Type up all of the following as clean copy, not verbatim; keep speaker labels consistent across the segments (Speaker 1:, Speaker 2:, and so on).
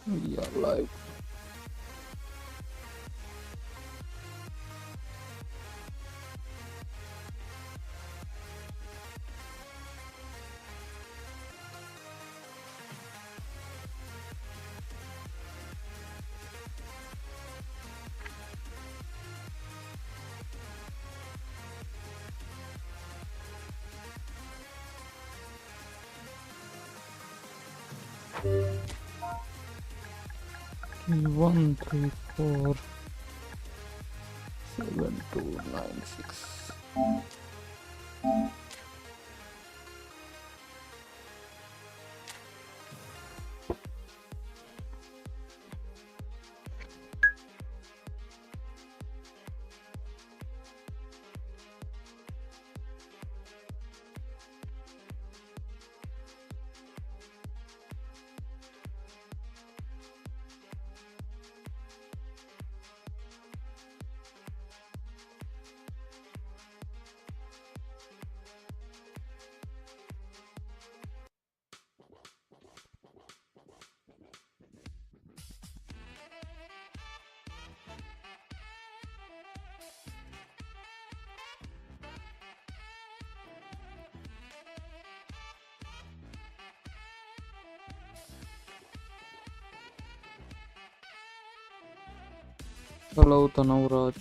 Speaker 1: We are live. Okay, 1 3 4 7 2 9 6. Hello, Tanavraj.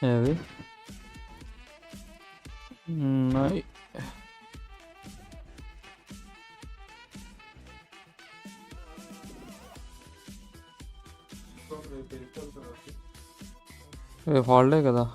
Speaker 1: Heavy. Nice. Holiday కదా.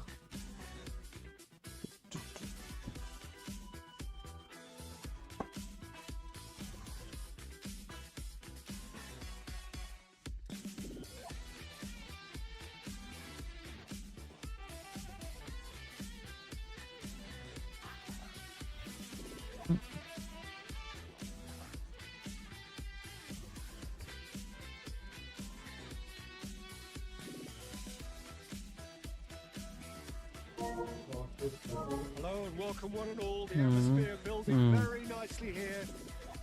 Speaker 2: Hello and welcome one and all. The atmosphere building very nicely here.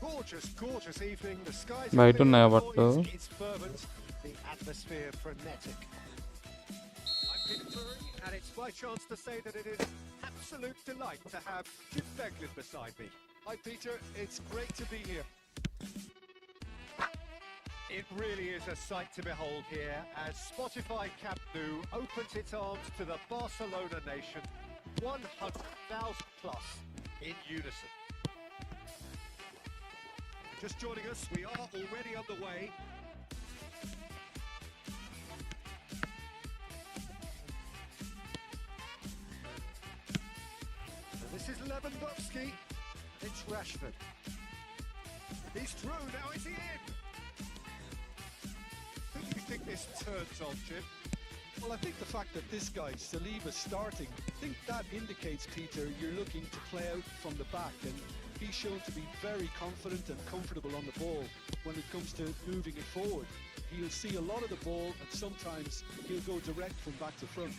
Speaker 2: Gorgeous, gorgeous evening. The skies are
Speaker 1: బయట
Speaker 2: clear,
Speaker 1: ఉన్నాయా
Speaker 2: the
Speaker 1: బట్టలు?
Speaker 2: noise is fervent, the atmosphere frenetic. I'm Peter Turing, and it's my chance to say that it is absolute delight to have Jim Beglin beside me. Hi Peter, it's great to be here. It really is a sight to behold here as Spotify Camp Nou opens its arms to the Barcelona nation, 100,000 plus in unison. Just joining us, we are already underway. And this is Lewandowski, it's Rashford. He's through, now is he in? Who do you think this turns on, Jim?
Speaker 3: Well, I think the fact that this guy, Saliba's starting, I think that indicates, Peter, you're looking to play out from the back, and he's shown to be very confident and comfortable on the ball when it comes to moving it forward. He'll see a lot of the ball, and sometimes he'll go direct from back to front.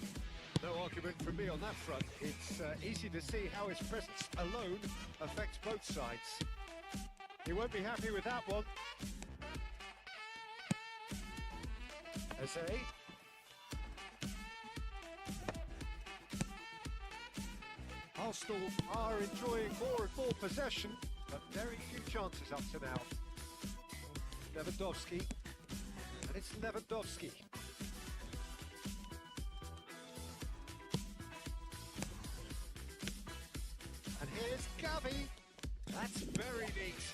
Speaker 2: No argument from me on that front. It's easy to see how his presence alone affects both sides. He won't be happy with that one. Eze. Arsenal are enjoying more and more possession, but very few chances up to now. Lewandowski, and it's Lewandowski. And here's Gavi. That's very neat.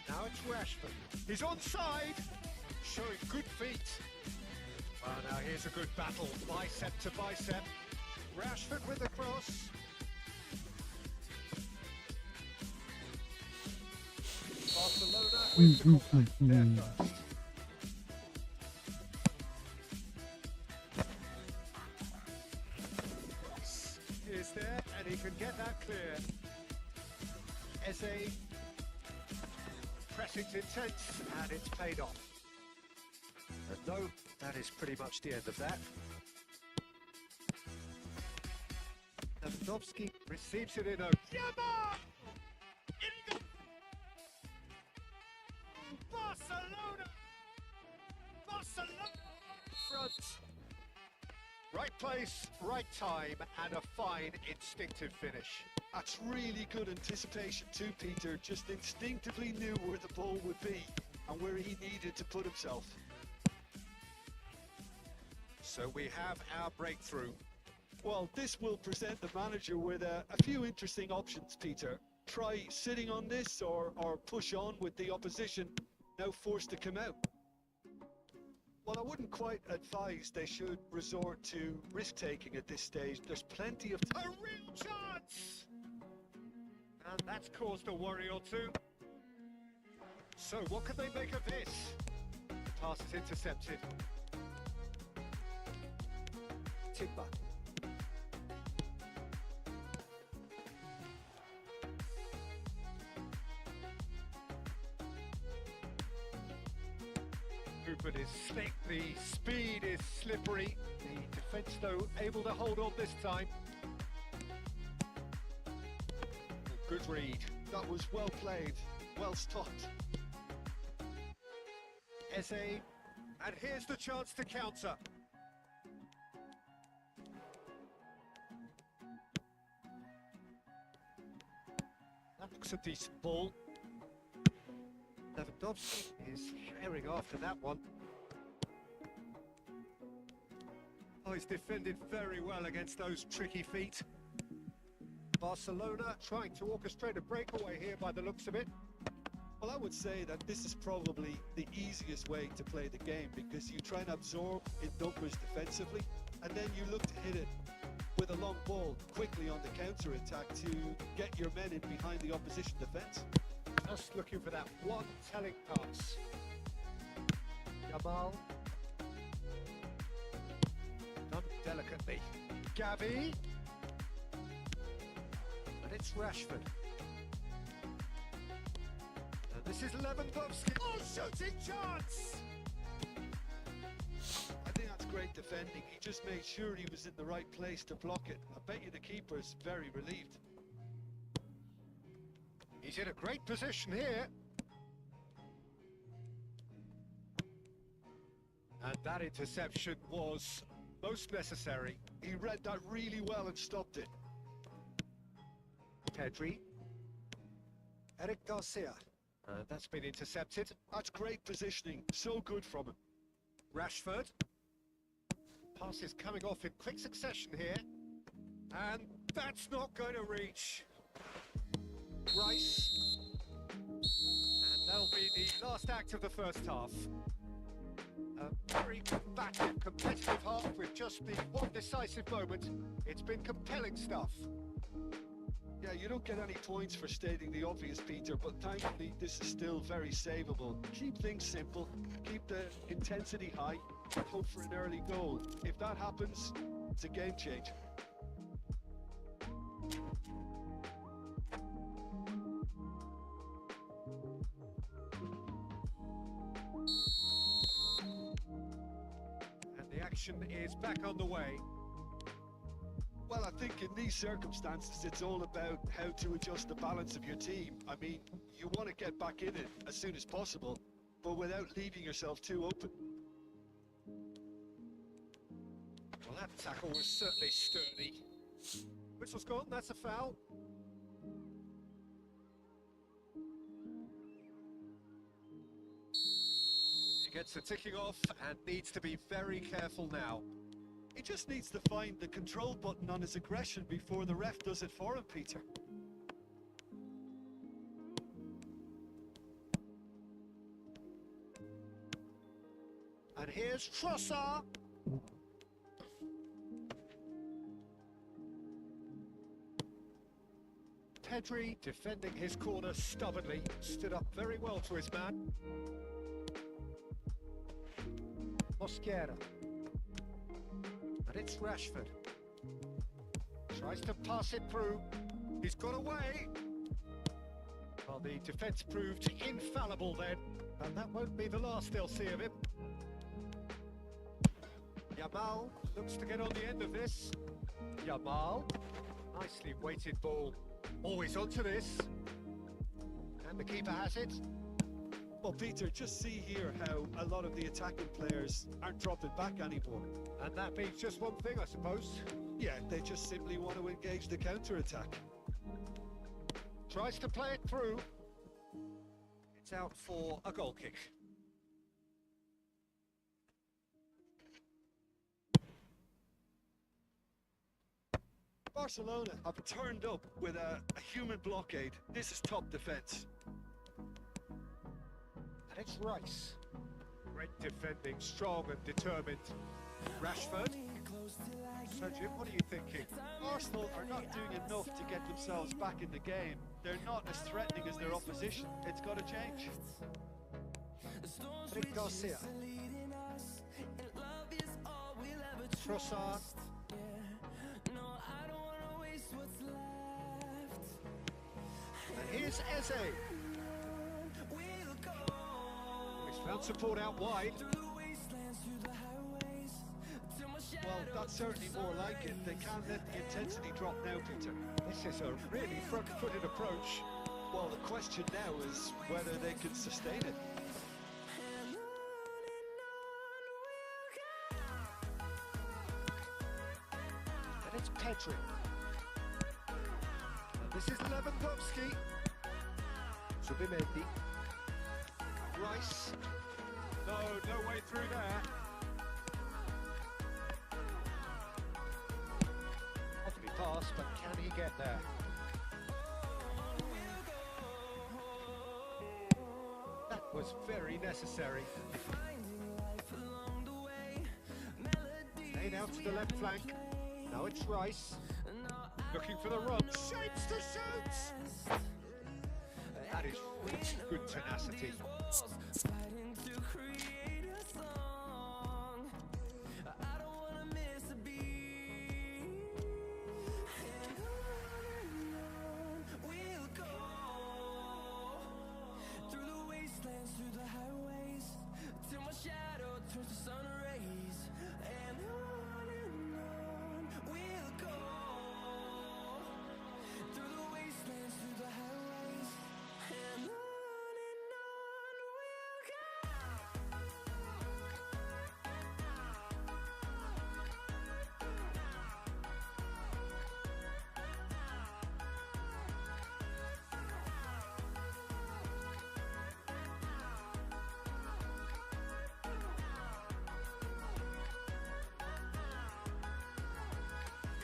Speaker 2: Now it's Rashford. He's onside, showing good feet. Well, now here's a good battle, bicep to bicep. Rashford with the cross. Barcelona with the corner. There first. Is there, and he can get that clear. Eze. Pressing's intense, and it's paid off. And no, that is pretty much the end of that. Lewandowski receives it in a... Yama! In Barcelona! Barcelona front! Right place, right time, and a fine instinctive finish.
Speaker 3: That's really good anticipation too, Peter. Just instinctively knew where the ball would be and where he needed to put himself.
Speaker 2: So we have our breakthrough.
Speaker 3: Well, this will present the manager with a few interesting options, Peter. Try sitting on this or push on with the opposition, now forced to come out. Well, I wouldn't quite advise they should resort to risk-taking at this stage. There's plenty of
Speaker 2: A real chance! And that's caused a worry or two. So what can they make of this? The pass is intercepted. Timber. Movement is slick, the speed is slippery. The defence, though, able to hold on this time. Good read.
Speaker 3: That was well played, well stopped.
Speaker 2: Eze, and here's the chance to counter. That looks a decent ball. Lewandowski is sharing after that one. Oh, he's defended very well against those tricky feet. Barcelona trying to orchestrate a breakaway here by the looks of it.
Speaker 3: Well, I would say that this is probably the easiest way to play the game because you try and absorb in numbers defensively and then you look to hit it with a long ball quickly on the counter-attack to get your men in behind the opposition defence.
Speaker 2: Just looking for that one telling pass. Jamal. Done delicately. Gavi. And it's Rashford. And this is Lewandowski. Oh, shooting chance!
Speaker 3: I think that's great defending. He just made sure he was in the right place to block it. I bet you the keeper's very relieved.
Speaker 2: He's in a great position here. And that interception was most necessary.
Speaker 3: He read that really well and stopped it.
Speaker 2: Pedri. Eric Garcia. That's been intercepted.
Speaker 3: That's great positioning. So good from him.
Speaker 2: Rashford. Pass is coming off in quick succession here. And that's not going to reach. Rice. And that'll be the last act of the first half. A very combative, competitive half with just the one decisive moment. It's been compelling stuff.
Speaker 3: Yeah, you don't get any points for stating the obvious, Peter, but thankfully this is still very savable. Keep things simple, keep the intensity high, and hope for an early goal. If that happens, it's a game changer.
Speaker 2: And the action is back on the way.
Speaker 3: Well, I think in these circumstances, it's all about how to adjust the balance of your team. I mean, you want to get back in it as soon as possible, but without leaving yourself too open.
Speaker 2: Well, that tackle was certainly sturdy. Whistle's gone, that's a foul. He gets the ticking off and needs to be very careful now.
Speaker 3: He just needs to find the control button on his aggression before the ref does it for him, Peter.
Speaker 2: And here's Trossard. Pedri defending his corner stubbornly, stood up very well to his man. Mosquera. And it's Rashford. Tries to pass it through. He's got away. Well, the defence proved infallible then, and that won't be the last they'll see of him. Yamal looks to get on the end of this. Yamal, nicely weighted ball, always onto this. And the keeper has it.
Speaker 3: Well, Peter, just see here how a lot of the attacking players aren't dropping back anymore.
Speaker 2: And that means just one thing, I suppose.
Speaker 3: Yeah, they just simply want to engage the counter-attack.
Speaker 2: Tries to play it through. It's out for a goal kick.
Speaker 3: Barcelona have turned up with a human blockade. This is top defence.
Speaker 2: And it's Rice. Great defending, strong and determined. Rashford. So Jim, what are you thinking?
Speaker 3: Arsenal are not doing enough to get themselves back in the game. They're not as threatening as their opposition. It's got to change.
Speaker 2: Rick Garcia. Trossard. And here's Eze. He's found support out wide.
Speaker 3: Well, that's certainly more like it. They can't let the intensity drop now, Peter.
Speaker 2: This is a really front-footed approach.
Speaker 3: Well, the question now is whether they can sustain it.
Speaker 2: And it's Pedri. And this is Lewandowski. Zubimendi. Rice. No way through there. Lovely pass, but can he get there? That was very necessary. Played out to the left flank. Now it's Rice. Looking for the run. Shapes to shoot! That is really good tenacity.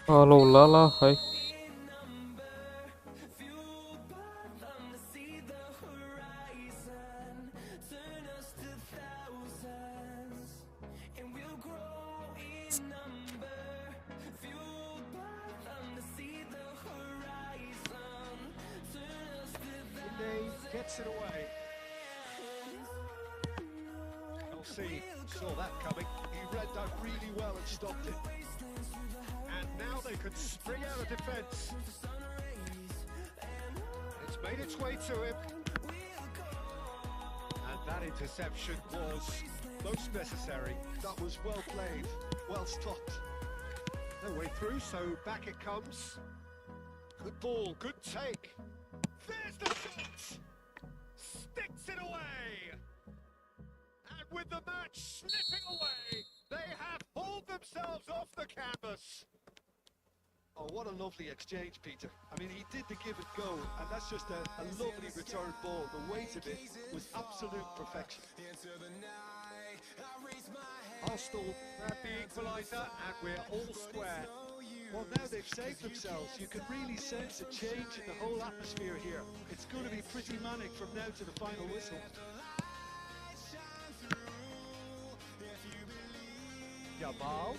Speaker 1: Hello, Lala, hi.
Speaker 2: Gets it away. LC saw that coming.
Speaker 3: He read that really well and stopped it.
Speaker 2: And now they could spring out of defence. It's made its way to him. And that interception was most necessary.
Speaker 3: That was well played, well stopped.
Speaker 2: No way through, so back it comes. Good ball, good take. There's the shot! Sticks it away! And with the match slipping away, they have hauled themselves off the canvas.
Speaker 3: Oh, what a lovely exchange, Peter. I mean, he did the give and go, and that's just a lovely return ball. The weight of it was absolute perfection.
Speaker 2: Arsenal grab the equaliser, and we're all square.
Speaker 3: Well, now they've saved themselves. You can really sense a change in the whole atmosphere here. It's going to be pretty manic from now to the final whistle.
Speaker 2: Yamal.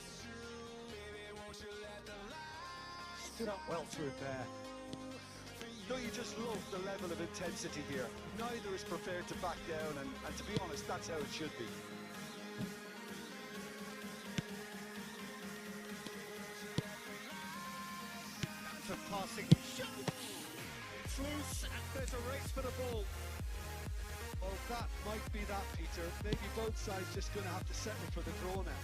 Speaker 2: Stood up well to it there.
Speaker 3: Don't you just love the level of intensity here? Neither is prepared to back down, and to be honest, that's how it should be.
Speaker 2: That's a passing shot. It's loose, and there's a race for the ball.
Speaker 3: Well, that might be that, Peter. Maybe both sides just going to have to settle for the draw now.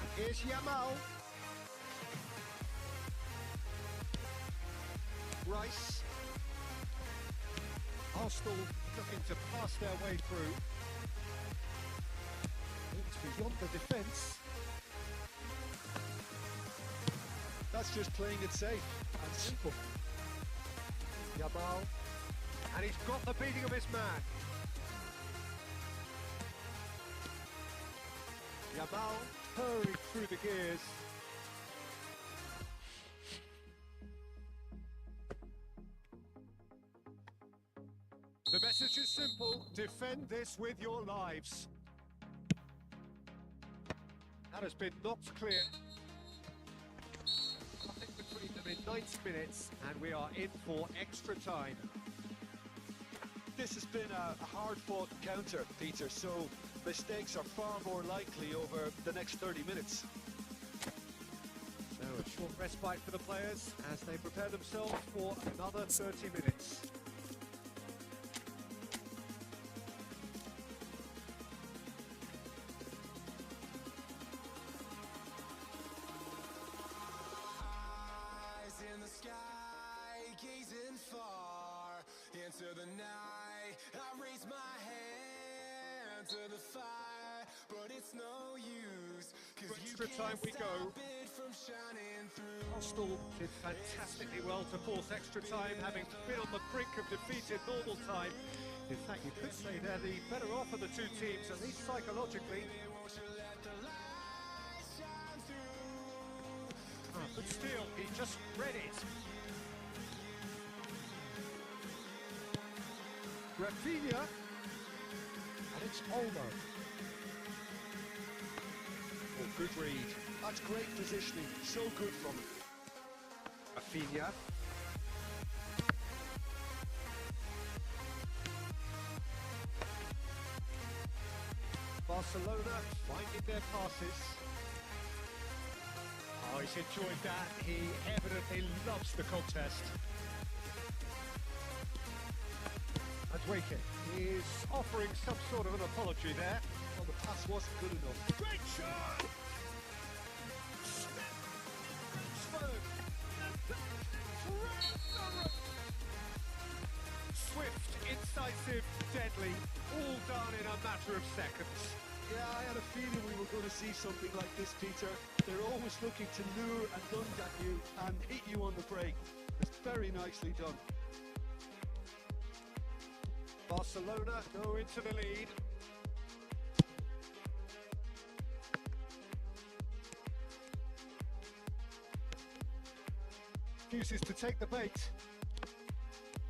Speaker 2: And here's Yamal. Rice. Arsenal looking to pass their way through. It's beyond the defence.
Speaker 3: That's just playing it safe and simple.
Speaker 2: Yamal. And he's got the beating of his man. Yamal hurried through the gears. The message is simple: defend this with your lives. That has been knocked clear. Nothing between them in 90 minutes, and we are in for extra time.
Speaker 3: This has been a hard-fought counter, Peter, so mistakes are far more likely over the next 30 minutes.
Speaker 2: So a short respite for the players as they prepare themselves for another 30 minutes.
Speaker 4: Gazing far into the night, I raise my hand to the fire, but it's no use,
Speaker 2: For extra time we go.
Speaker 4: it from shining through.
Speaker 2: Arsenal did fantastically well to force extra time, having been on the brink of defeat in normal time. In fact, you could say they're the better off of the two teams, at least psychologically. But still, he just read it. Rafinha, and it's Olmo. Oh, good read.
Speaker 3: That's great positioning, so good from him.
Speaker 2: Rafinha. Barcelona finding their passes. Oh, he's enjoyed that. He evidently loves the contest. Adweke is offering some sort of an apology there.
Speaker 3: Well, the pass wasn't good enough.
Speaker 2: Great shot! Swift, incisive, deadly, all done in a matter of seconds.
Speaker 3: Yeah, I had a feeling we were going to see something like this, Peter. They're always looking to lure and lunge at you and hit you on the break. It's very nicely done.
Speaker 2: Barcelona go into the lead. Refuses to take the bait.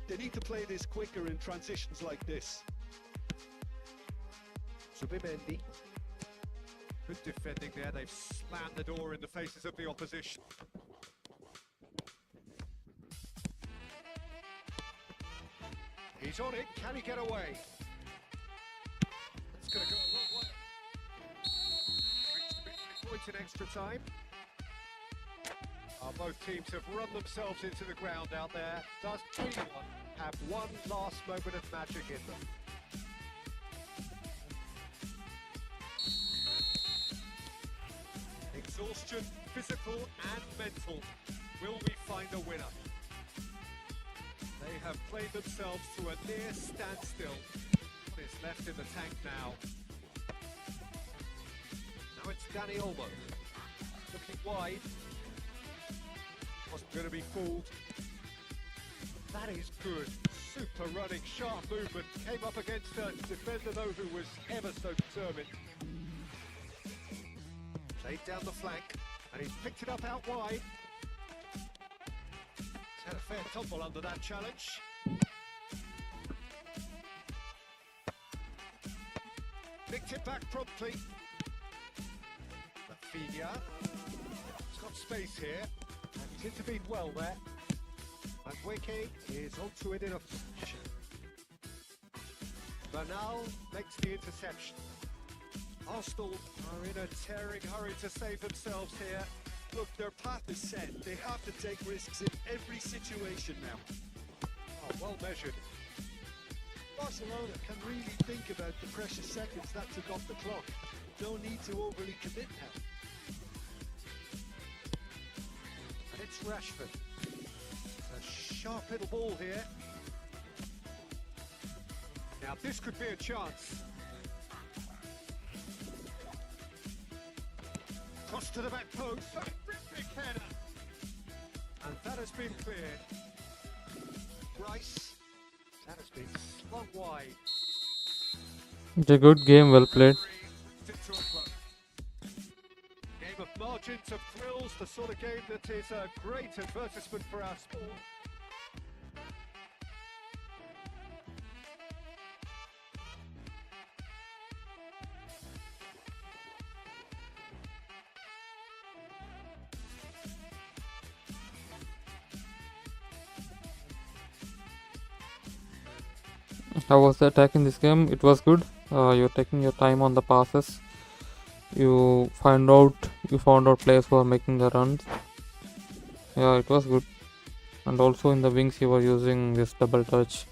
Speaker 3: They need to play this quicker in transitions like this.
Speaker 2: Zubimendi. Good defending there. They've slammed the door in the faces of the opposition. He's on it. Can he get away? It's going to go a long way. Reached the midway point in extra time. Both teams have run themselves into the ground out there. Does anyone have one last moment of magic in them? Exhaustion, physical and mental. Will we find a winner? They have played themselves to a near standstill. What is left in the tank now? Now it's Dani Olmo. Looking wide. Wasn't going to be fooled. That is good. Super running, sharp movement. Came up against a defender though who was ever so determined. Played down the flank, and he's picked it up out wide. He's had a fair tumble under that challenge. Nicked it back promptly. Rafinha. He's got space here. And he's intervened well there. And Wiki is onto it in a flash. Bernal makes the interception. Arsenal are in a tearing hurry to save themselves here.
Speaker 3: Look, their path is set. They have to take risks in every situation now.
Speaker 2: Oh, well measured.
Speaker 3: Barcelona can really think about the precious seconds that took off the clock. No need to overly commit now.
Speaker 2: And it's Rashford. It's a sharp little ball here. Now this could be a chance. Cross to the back post. Terrific header. And that has been cleared. Rice. That has been slung wide.
Speaker 1: It's a good game, well played.
Speaker 2: Game of margins of thrills, the sort of game that is a great advertisement for our sport.
Speaker 1: How was the attack in this game? It was good. You're taking your time on the passes. You found out players who are making the runs. Yeah, it was good. And also in the wings you were using this double touch.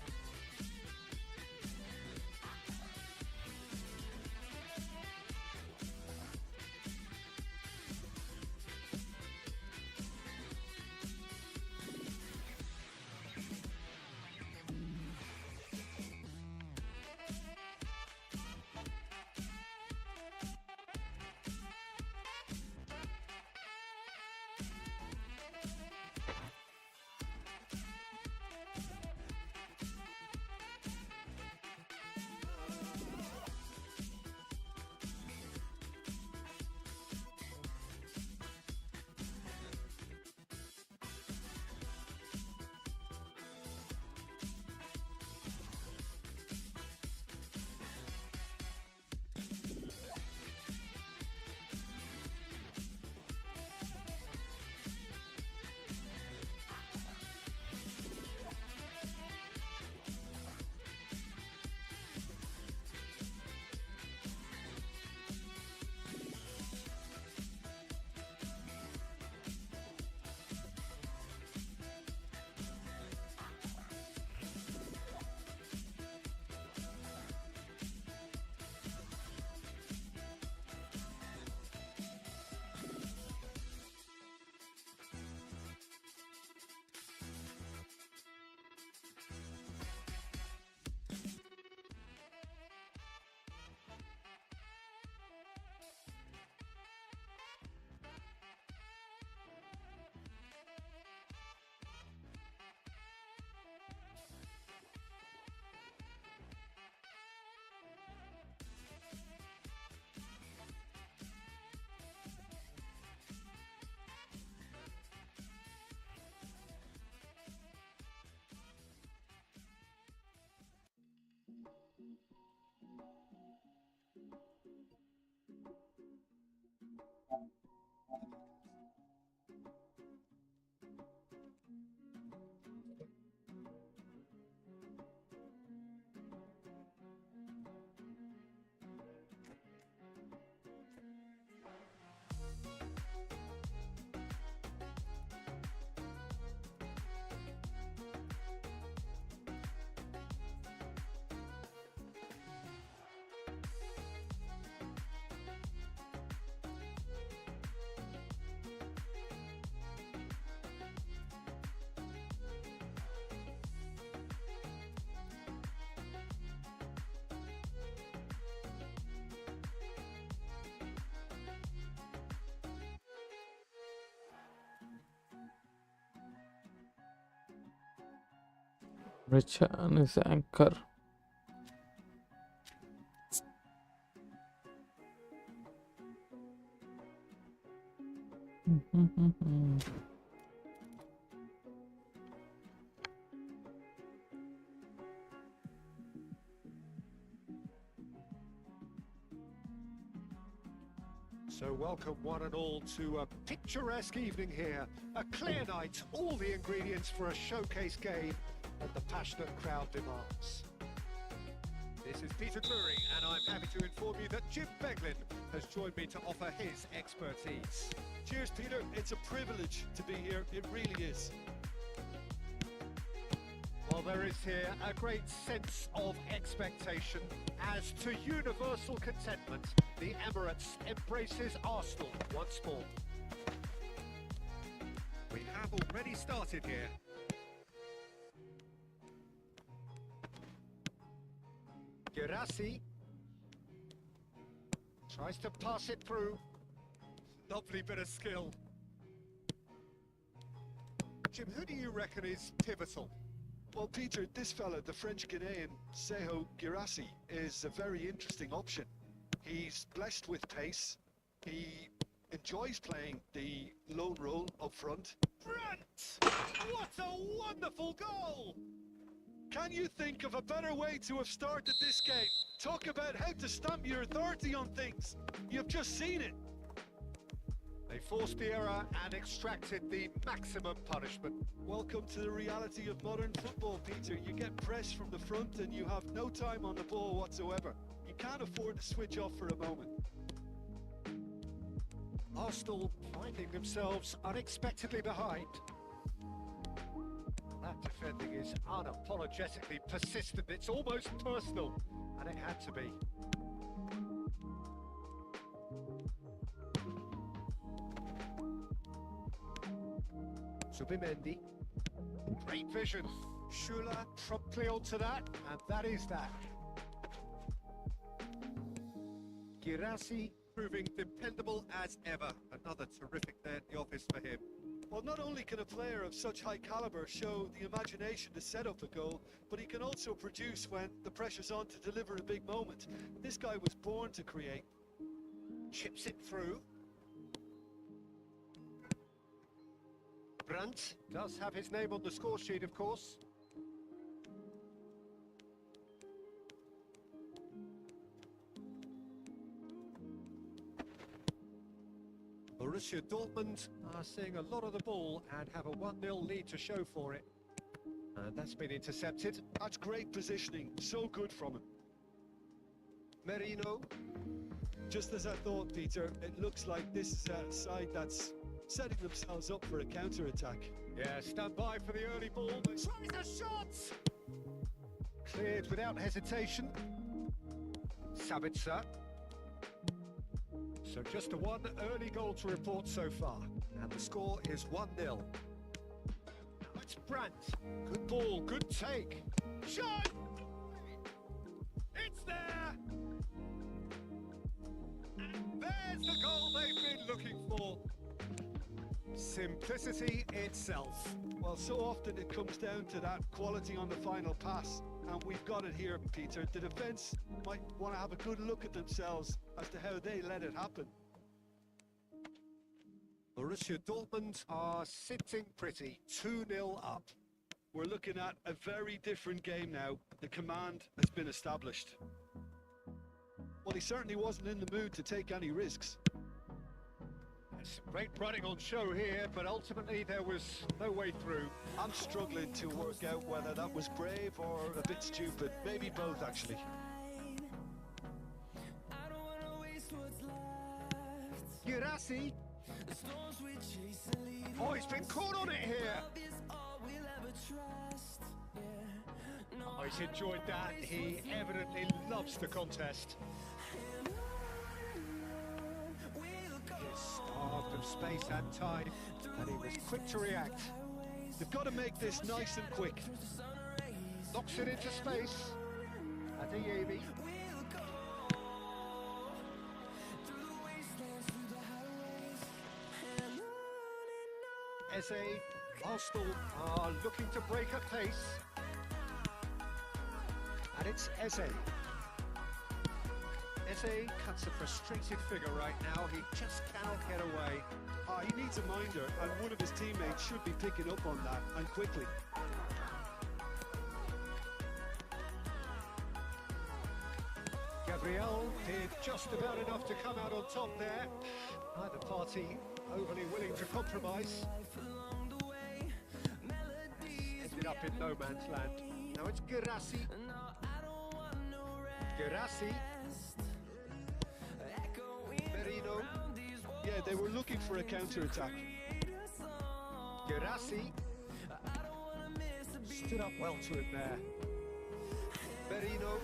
Speaker 1: Richan is anchor.
Speaker 2: So welcome one and all to a picturesque evening here. A clear night, all the ingredients for a showcase game that the passionate crowd demands. This is Peter Drury, and I'm happy to inform you that Jim Beglin has joined me to offer his expertise.
Speaker 3: Cheers, Peter. It's a privilege to be here. It really is.
Speaker 2: Well, there is here a great sense of expectation. As to universal contentment, the Emirates embraces Arsenal once more. We have already started here. Girassi tries to pass it through. Lovely bit of skill. Jim, who do you reckon is pivotal?
Speaker 3: Well, Peter, this fella, the French Ghanaian Seho Girassi, is a very interesting option. He's blessed with pace. He enjoys playing the lone role up front.
Speaker 2: Brent! What a wonderful goal!
Speaker 3: Can you think of a better way to have started this game? Talk about how to stamp your authority on things. You've just seen it.
Speaker 2: They forced the error and extracted the maximum punishment.
Speaker 3: Welcome to the reality of modern football, Peter. You get pressed from the front and you have no time on the ball whatsoever. You can't afford to switch off for a moment.
Speaker 2: Arsenal finding themselves unexpectedly behind. That defending is unapologetically persistent. It's almost personal, and it had to be. Subimendi. Great vision. Shula promptly onto that, and that is that. Girassi proving dependable as ever. Another terrific day at the office for him.
Speaker 3: Well, not only can a player of such high caliber show the imagination to set up a goal, but he can also produce when the pressure's on to deliver a big moment. This guy was born to create.
Speaker 2: Chips it through. Brandt does have his name on the score sheet, of course. Borussia Dortmund are seeing a lot of the ball and have a 1-0 lead to show for it. And that's been intercepted.
Speaker 3: That's great positioning. So good from him.
Speaker 2: Merino.
Speaker 3: Just as I thought, Peter, it looks like this is a side that's setting themselves up for a counter-attack.
Speaker 2: Yeah, stand by for the early ball. Tries a shot! Cleared without hesitation. Sabitzer. So just a one early goal to report so far. And the score is 1-0. Now it's Brandt. Good ball, good take. Shot! It's there! And there's the goal they've been looking for. Simplicity itself.
Speaker 3: Well, so often it comes down to that quality on the final pass. And we've got it here, Peter. The defence might want to have a good look at themselves as to how they let it happen.
Speaker 2: Borussia Dortmund are sitting pretty, 2-0 up.
Speaker 3: We're looking at a very different game now. The command has been established. Well, he certainly wasn't in the mood to take any risks.
Speaker 2: It's great running on show here, but ultimately there was no way through.
Speaker 3: I'm struggling to work out whether that was brave or a bit stupid. Maybe both, actually.
Speaker 2: Girassi. Oh, he's been caught on it here. Oh, he's enjoyed that. He evidently loves the contest. Starved of space and time, and he was quick to react.
Speaker 3: They've got to make this nice and quick.
Speaker 2: Knocks it into space. Adeyemi. Eze. Arsenal are looking to break at pace. And it's Eze. Eze cuts a frustrated figure right now. He just cannot get away.
Speaker 3: He needs a minder, and one of his teammates should be picking up on that, and quickly.
Speaker 2: Gabriel did just about enough to come out on top there. Neither party overly willing to compromise. Ended up in no man's land. Now it's Gerassi. Gerassi. Merino.
Speaker 3: Yeah, they were looking for a counter-attack.
Speaker 2: Gerassi. Stood up well to him there. Merino.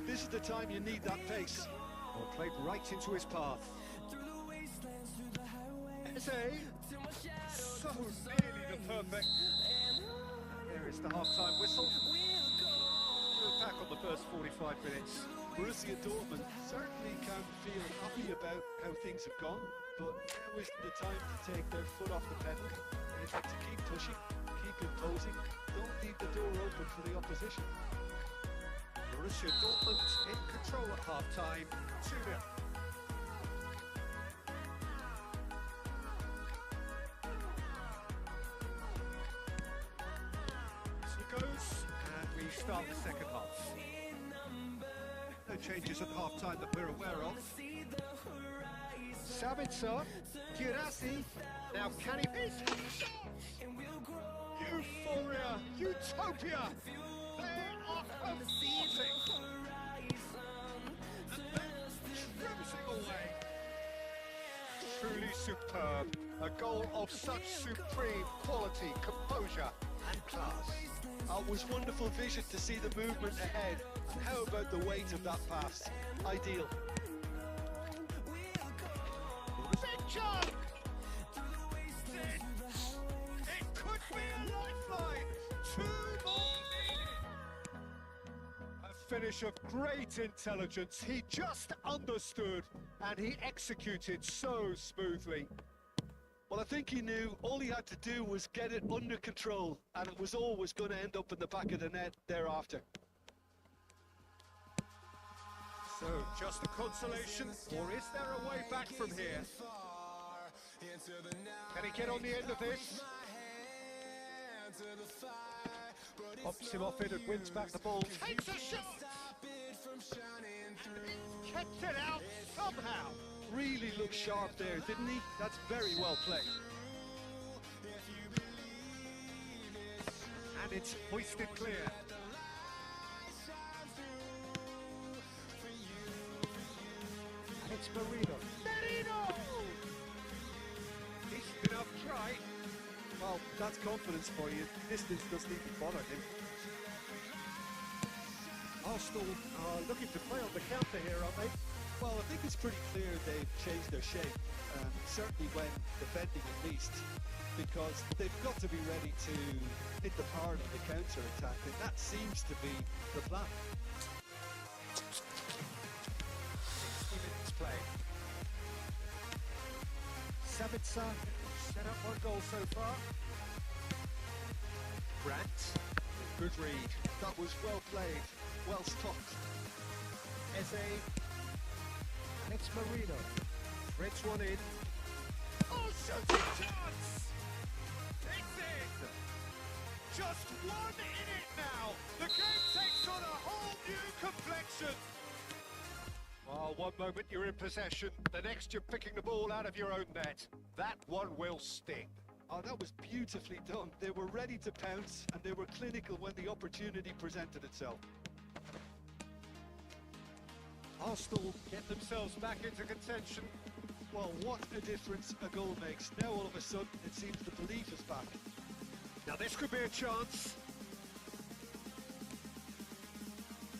Speaker 3: This is the time you need that pace.
Speaker 2: Well, played right into his path. Eze. So nearly the perfect. There is the half-time whistle. We'll back on the first 45 minutes.
Speaker 3: Borussia Dortmund certainly can feel happy about how things have gone, but now is the time to take their foot off the pedal. They have to keep pushing, keep imposing, don't leave the door open for the opposition.
Speaker 2: Borussia Dortmund in control at half-time, 2-0. So it goes, and we start the second half. No changes at half-time that we're aware of. Sabitzer, Girassi, now can he miss? Euphoria, utopia! They are comforting! Cruising away. Truly superb. A goal of such supreme quality, composure and class.
Speaker 3: It was wonderful vision to see the movement ahead. And how about the weight of that pass? Ideal.
Speaker 2: Big jump! It could be a lifeline! 2 more needed! A finish of great intelligence. He just understood and he executed so smoothly.
Speaker 3: Well, I think he knew all he had to do was get it under control, and it was always going to end up in the back of the net thereafter.
Speaker 2: So, just a consolation, or is there a way back from here? Can he get on the end of this? Pops him off it and wins back the ball. Takes a shot! He's kept it out somehow!
Speaker 3: Really looked sharp there, didn't he? That's very well played.
Speaker 2: And it's hoisted clear. And it's Marino. Marino! Decent enough try.
Speaker 3: Well, that's confidence for you. Distance doesn't even bother him.
Speaker 2: Arsenal are looking to play on the counter here, aren't they?
Speaker 3: Well, I think it's pretty clear they've changed their shape, certainly when defending at least, because they've got to be ready to hit the park on the counter-attack, and that seems to be the plan.
Speaker 2: 60 minutes play. Sabitzer set up 1 goal so far. Brandt, good read.
Speaker 3: That was well played, well stopped.
Speaker 2: Eze. And it's Marino. Threads one in. Oh, shooting chance! It's in! Just 1 in it now! The game takes on a whole new complexion! Well, one moment you're in possession, the next you're picking the ball out of your own net. That one will sting.
Speaker 3: Oh, that was beautifully done. They were ready to pounce, and they were clinical when the opportunity presented itself.
Speaker 2: Arsenal get themselves back into contention.
Speaker 3: Well, what a difference a goal makes. Now all of a sudden it seems the belief is back.
Speaker 2: Now this could be a chance.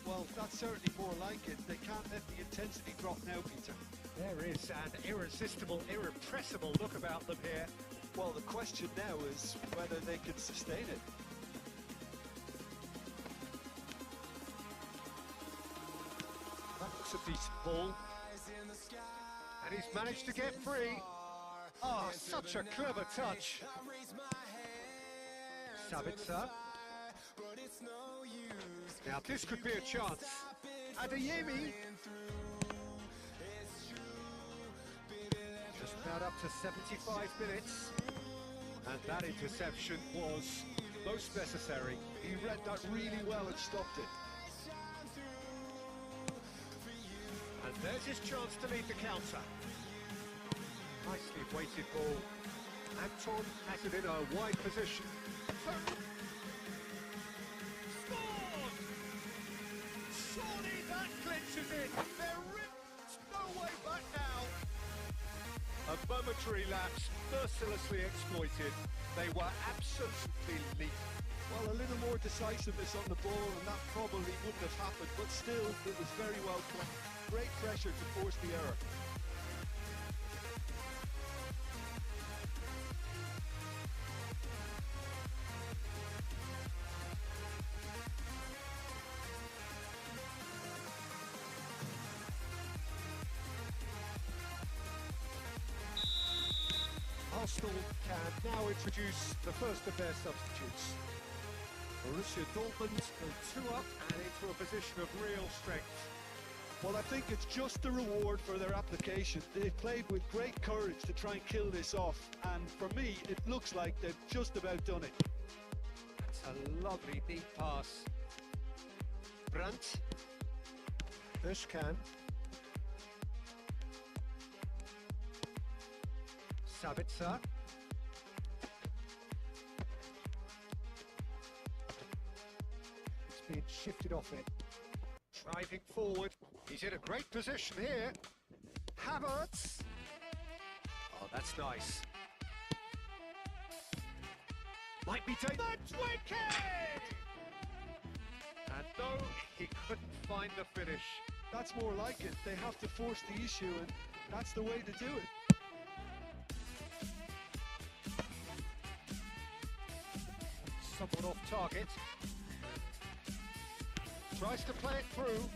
Speaker 3: Well, that's certainly more like it. They can't let the intensity drop now, Peter.
Speaker 2: There is an irresistible, irrepressible look about them here.
Speaker 3: Well, the question now is whether they can sustain it.
Speaker 2: That's a decent ball. And he's managed to get free. Ah, such a clever touch. Sabitzer. Now this could be a chance. Adeyemi. Just about up to 75 minutes. And that interception was most necessary.
Speaker 3: He read that really well and stopped it.
Speaker 2: And there's his chance to lead the counter. Nicely weighted ball. Anton has it in a wide position. Scored! Surely that clinches it. There's no way back now. A momentary lapse, mercilessly exploited. They were absolutely lethal.
Speaker 3: Well, a little more decisiveness on the ball and that probably wouldn't have happened, but still, it was very well played. Great pressure to force the error.
Speaker 2: Arsenal can now introduce the first of their substitutes. Borussia Dortmund go 2 up and into a position of real strength.
Speaker 3: Well, I think it's just a reward for their application. They played with great courage to try and kill this off, and for me, it looks like they've just about done it.
Speaker 2: It's a lovely deep pass. Brandt. Özcan. Sabitzer. It's being shifted off it. Driving forward. He's in a great position here. Havertz. Oh, that's nice. Might be taken. That's wicked! And no, he couldn't find the finish.
Speaker 3: That's more like it. They have to force the issue, and that's the way to do it.
Speaker 2: Someone off target. Tries to play it through.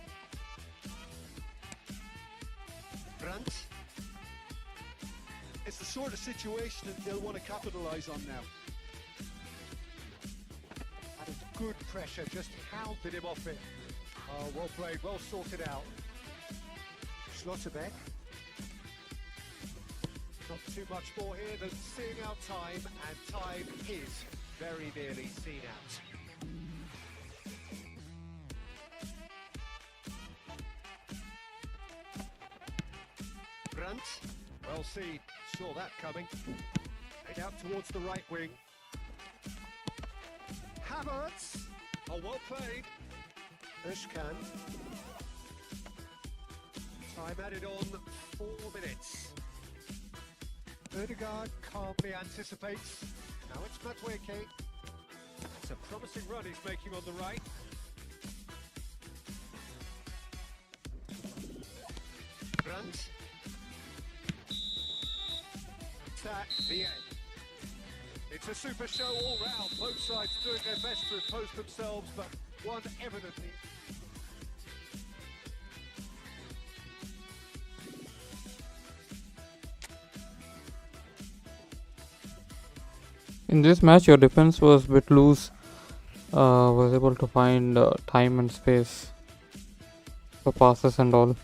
Speaker 2: Brandt.
Speaker 3: It's the sort of situation that they'll want to capitalise on now.
Speaker 2: That is good pressure, just hounded him off it. Oh, well played, well sorted out. Schlotterbeck. Not too much more here than seeing out time, and time is very nearly seen out. Brandt, well seen, saw that coming. Head out towards the right wing. Havertz, oh well played. Özcan. Time added on 4 minutes. Ødegaard calmly anticipates. Now it's Madueke. It's a promising run he's making on the right. Brandt. At the end. It's a super show all round. Both sides doing their best to impose themselves, but one evidently.
Speaker 1: In this match, your defense was a bit loose. Was able to find time and space for passes and all.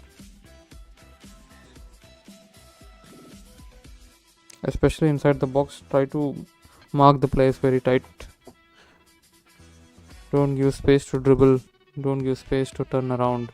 Speaker 1: Especially inside the box, try to mark the players very tight. Don't use space to dribble. Don't use space to turn around.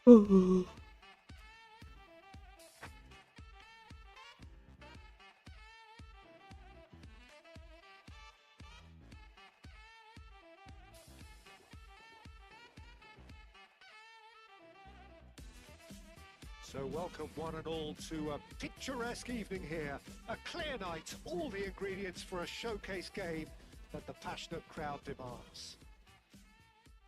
Speaker 2: So welcome one and all to a picturesque evening here. A clear night, all the ingredients for a showcase game that the passionate crowd demands.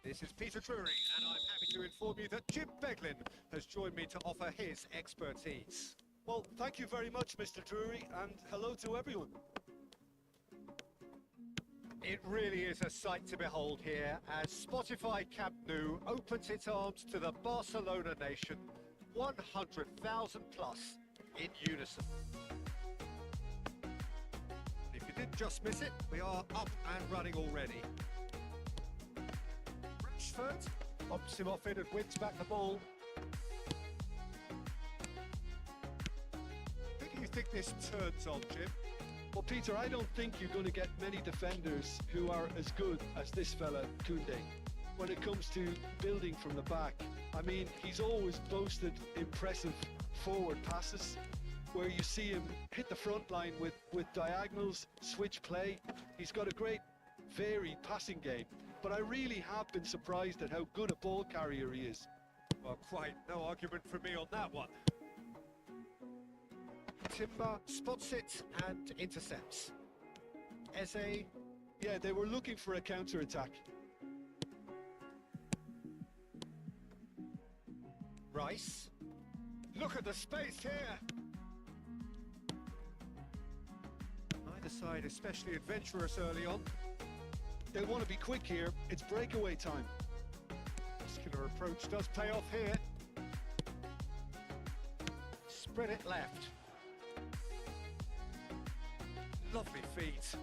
Speaker 2: This is Peter Drury, and I'm happy to inform you that Jim Beglin has joined me to offer his expertise.
Speaker 3: Well, thank you very much, Mr. Drury, and hello to everyone.
Speaker 2: It really is a sight to behold here as Spotify Camp Nou opens its arms to the Barcelona nation, 100,000 plus in unison. If you did just miss it, we are up and running already. Rashford bumps him off it and wins back the ball. Who do you think this turns on, Jim?
Speaker 3: Well, Peter, I don't think you're going to get many defenders who are as good as this fella, Koundé. When it comes to building from the back, I mean, he's always boasted impressive forward passes where you see him hit the front line with diagonals, switch play. He's got a great varied passing game, but I really have been surprised at how good a ball carrier he is.
Speaker 2: Well, quite no argument from me on that one. Timber spots it and intercepts. Eze.
Speaker 3: Yeah, they were looking for a counter-attack.
Speaker 2: Rice. Look at the space here. Neither side especially adventurous early on.
Speaker 3: They want to be quick here. It's breakaway time.
Speaker 2: Muscular approach does pay off here. Spread it left. Lovely feet.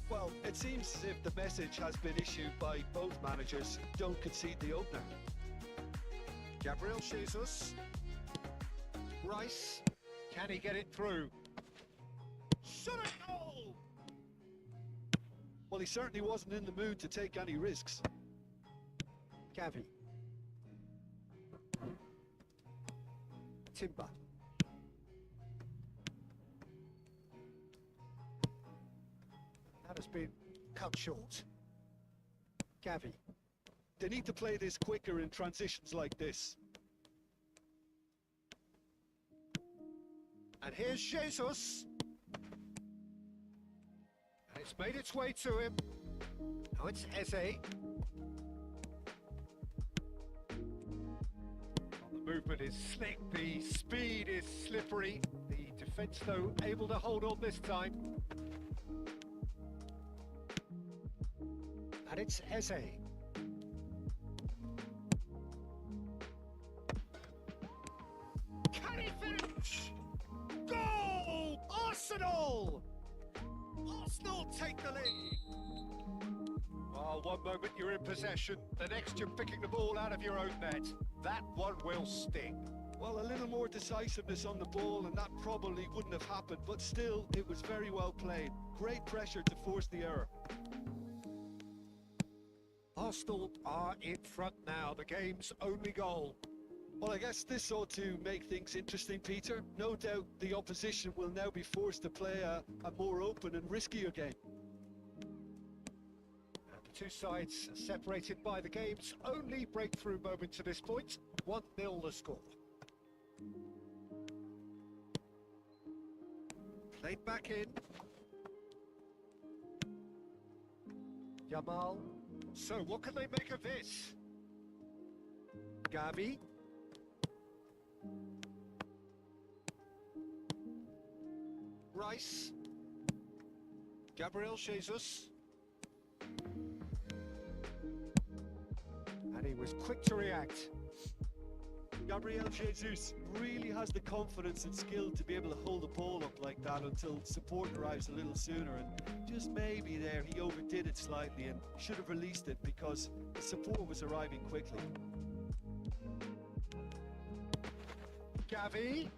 Speaker 3: Well, it seems as if the message has been issued by both managers. Don't concede the opener.
Speaker 2: Gabriel Jesus. Rice. Can he get it through? Shot a goal!
Speaker 3: Well, he certainly wasn't in the mood to take any risks.
Speaker 2: Gavi. Timber. That has been cut short. Gavi.
Speaker 3: They need to play this quicker in transitions like this.
Speaker 2: And here's Jesus. And it's made its way to him. Now it's Eze. The movement is slick, the speed is slippery. The defence, though, able to hold on this time. And it's Eze. Can he finish? Goal! Arsenal! Arsenal take the lead. Oh, one moment you're in possession, the next you're picking the ball out of your own net. That one will sting.
Speaker 3: Well, a little more decisiveness on the ball and that probably wouldn't have happened, but still, it was very well played. Great pressure to force the error.
Speaker 2: Arsenal are in front now, the game's only goal.
Speaker 3: Well, I guess this ought to make things interesting, Peter. No doubt the opposition will now be forced to play a more open and riskier game.
Speaker 2: And the two sides are separated by the game's only breakthrough moment to this point. 1-0 the score. Played back in. Yamal. So what can they make of this? Gavi. Rice. Gabriel Jesus. And he was quick to react.
Speaker 3: Gabriel Jesus really has the confidence and skill to be able to hold the ball up like that until support arrives a little sooner, and just maybe there he overdid it slightly and should have released it because the support was arriving quickly.
Speaker 2: Gavi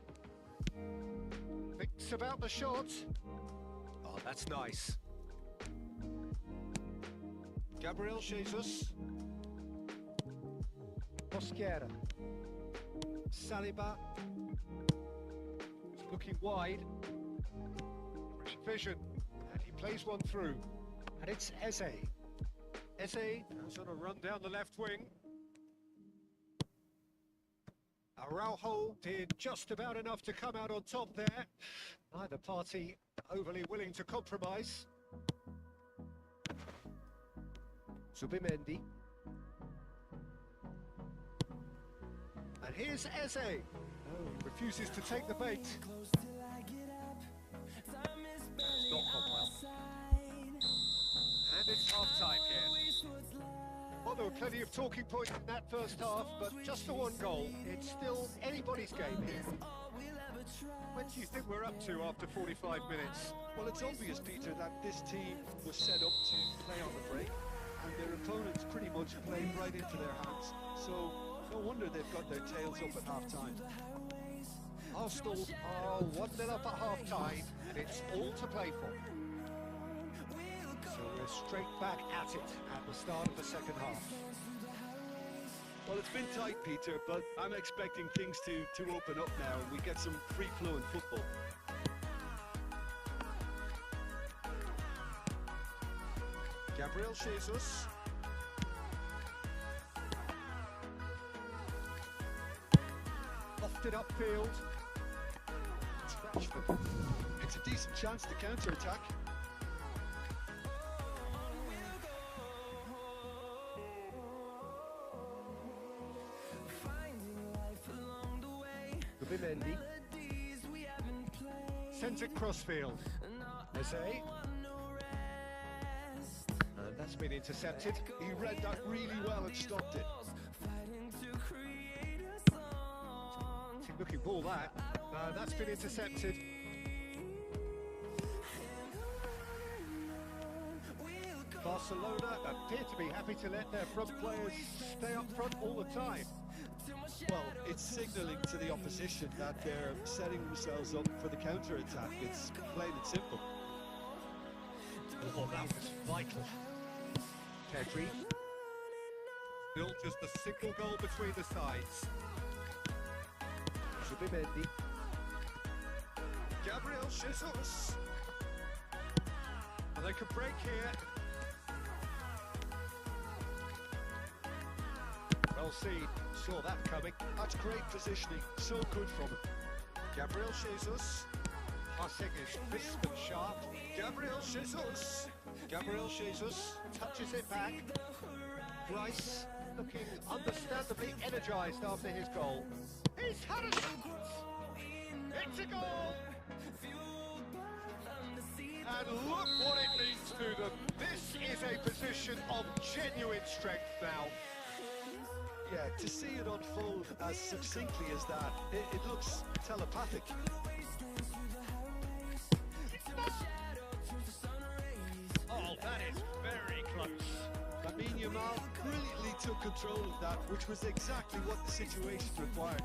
Speaker 2: thinks about the shot. Oh, that's nice. Gabriel Jesus. Mosquera. Saliba. Looking wide. Rich vision. And he plays one through. And it's Eze. Eze goes on a run down the left wing. Araujo did just about enough to come out on top there. Neither party overly willing to compromise. Zubimendi. And here's Eze. Oh, he refuses to take the bait. Not gone well. And it's half-time here. Well, there were plenty of talking points in that first half, but just the one goal. It's still anybody's game here. What do you think we're up to after 45 minutes?
Speaker 3: Well, it's obvious, Peter, that this team was set up to play on the break, and their opponents pretty much played right into their hands. So no wonder they've got their tails up at half-time.
Speaker 2: Arsenal are 1-0 up at half-time, and it's all to play for. So we're straight back at it at the start of the second half.
Speaker 3: Well, it's been tight, Peter, but I'm expecting things to open up now and we get some free-flowing football.
Speaker 2: Gabriel Jesus. Lofted upfield. It's Rashford.
Speaker 3: It's a decent chance to counter-attack.
Speaker 2: Zubimendi. Sends it crossfield. Eze. And that's been intercepted.
Speaker 3: He read that really well and stopped it.
Speaker 2: Looking ball that. That's been intercepted. Barcelona appear to be happy to let their front players stay up front all the time.
Speaker 3: Well, it's signalling to the opposition that they're setting themselves up for the counter-attack. It's plain and simple.
Speaker 2: Oh, that was vital. Pedri. Still just a single goal between the sides. Zubimendi. Gabriel Jesus. And they could break here. Well seen, saw that coming.
Speaker 3: That's great positioning, so good from him.
Speaker 2: Gabriel Jesus. Passing is crisp and sharp. Gabriel Jesus. Gabriel Jesus touches it back. Bryce looking understandably energised after his goal. He's had a shot! It's a goal! And look what it means to them. This is a position of genuine strength now.
Speaker 3: Yeah, to see it unfold as succinctly as that, it looks telepathic.
Speaker 2: Oh, that is very close.
Speaker 3: Lamine Yamal brilliantly took control of that, which was exactly what the situation required.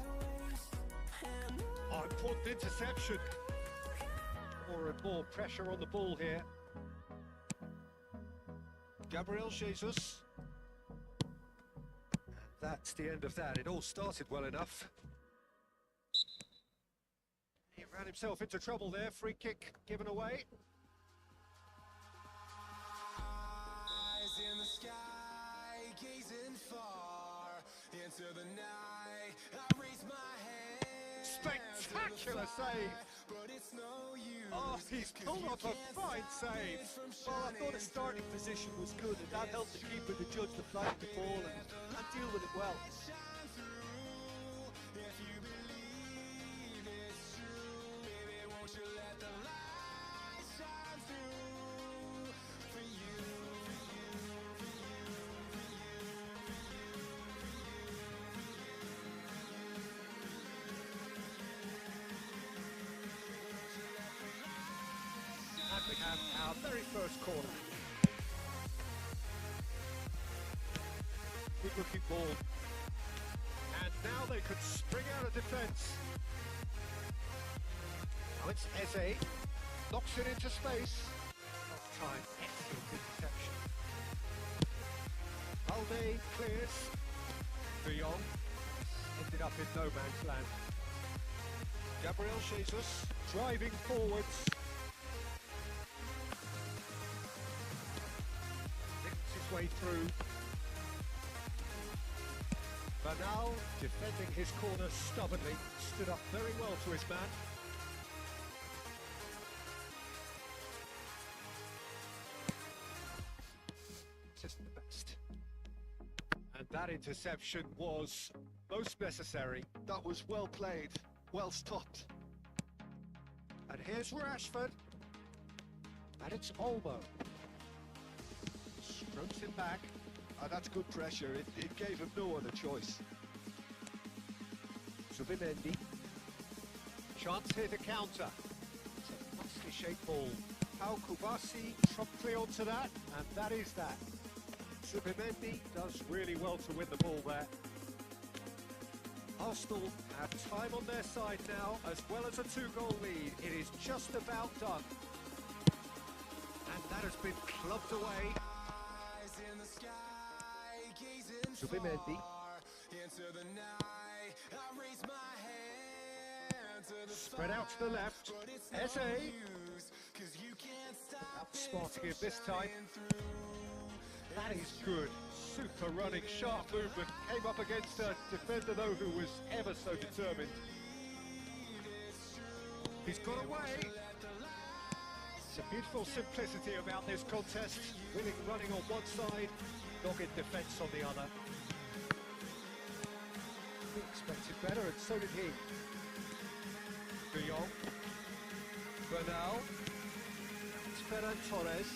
Speaker 2: Oh, important interception. More and more pressure on the ball here. Gabriel Jesus. That's the end of that. It all started well enough. He ran himself into trouble there. Free kick given away.
Speaker 4: Eyes in the sky, gazing far into the night. I raise my hand.
Speaker 2: Spectacular save.
Speaker 4: But it's no use.
Speaker 2: Oh, he's pulled off a fine save.
Speaker 3: Well, I thought his starting position was good, and that helped the keeper to judge the flight of the ball and deal with it well.
Speaker 4: Shine through. If you believe it's true, baby, won't you let the light shine through? For you, for you, for you, for you,
Speaker 2: And we have our very first corner. Good looking ball. And now they could spring out of defence. Now it's Eze. Knocks it into space. Time, excellent interception. Balde clears. De Jong ended up in no man's land. Gabriel Jesus driving forwards. Nicks his way through. Bernal defending his corner stubbornly, stood up very well to his man. Just the best. And that interception was most necessary.
Speaker 3: That was well played, well stopped.
Speaker 2: And here's Rashford. And it's Olmo. Strokes him back.
Speaker 3: That's good pressure. It gave him no other choice.
Speaker 2: Zubimendi. Chance here to counter. It's a nicely shaped ball. Pau Kubasi promptly onto that, and that is that. Zubimendi does really well to win the ball there. Arsenal have time on their side now, as well as a 2-goal lead. It is just about done. And that has been clubbed away. Zubimendi. Spread out to the left. Eze. Outsmarting him this time. That is good. Super running, sharp movement. Came up against a defender though who was ever so determined. He's got away. It's a beautiful simplicity about this contest. Winning running on one side, dogged defence on the other. He expected better, and so did he. De Jong. Bernal. It's Ferran Torres.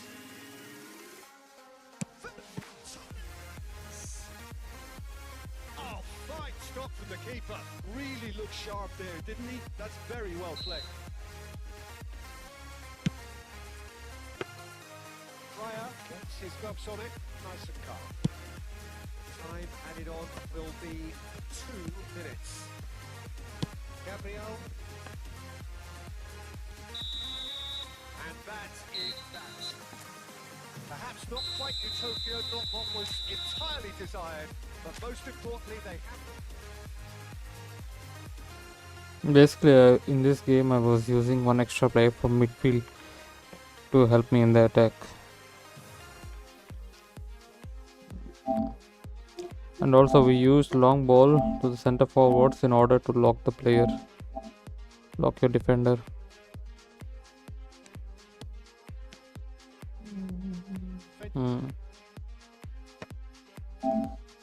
Speaker 2: Oh, fine stop from the keeper.
Speaker 3: Really looked sharp there, didn't he? That's very well played.
Speaker 2: Fryer gets his gloves on it, nice and calm. Time added on will be 2 minutes. Gabriel. And that is that. Perhaps not quite utopia, not what was entirely desired, but most importantly they have.
Speaker 1: Basically, in this game, I was using one extra player from midfield to help me in the attack. And also we used long ball to the center forwards in order to lock the player, lock your defender.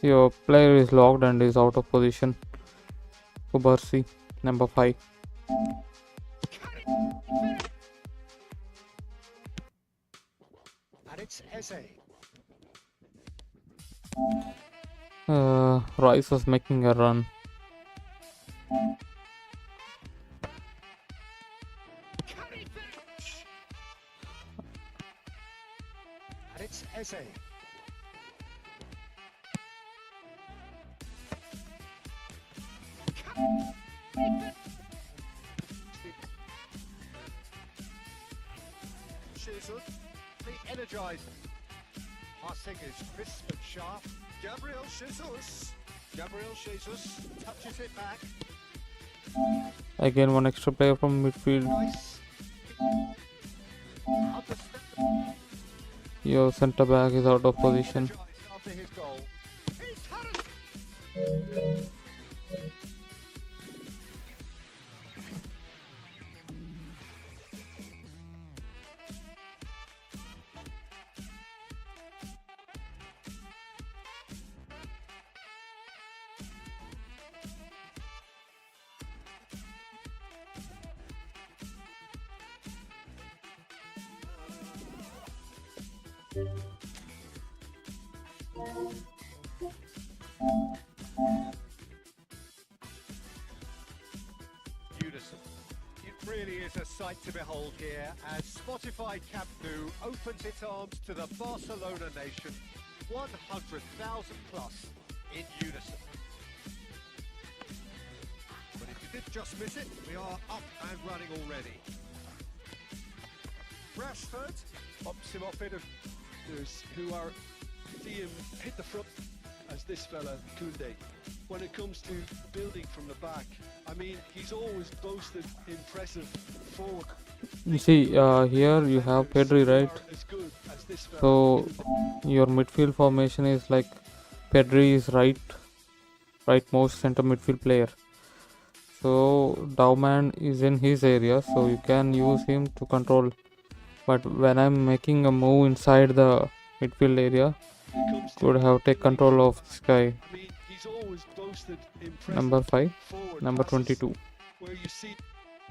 Speaker 1: Your player is locked and is out of position. Kubarsi, number 5.
Speaker 2: And it's Eze.
Speaker 1: Rice was making a run.
Speaker 2: And it's Eze. Jesus, the energized. Passing is crisp and sharp. Gabriel Jesus. Gabriel Jesus touches it back.
Speaker 1: Again, one extra player from midfield.
Speaker 2: Rice.
Speaker 1: Your center back is out of position.
Speaker 2: After his goal. He's had it. Unison. It really is a sight to behold here as Spotify Camp Nou opens its arms to the Barcelona nation, 100,000 plus in unison. But if you did just miss it, we are up and running already. Rashford pops him off it.
Speaker 3: There's who are see him hit the front this fella, Koundé. When it comes to building from the back, I mean, he's always boasted impressive forward.
Speaker 1: You see, here you have Pedri, right?
Speaker 3: As good as this fella.
Speaker 1: So your midfield formation is like Pedri is rightmost center midfield player. So Dowman is in his area, so you can use him to control. But when I'm making a move inside the midfield area, could have take control of this guy.
Speaker 3: I mean, he's always boasted impressive
Speaker 1: Number 5,
Speaker 3: forward
Speaker 1: number
Speaker 3: passes
Speaker 1: 22.
Speaker 3: where you see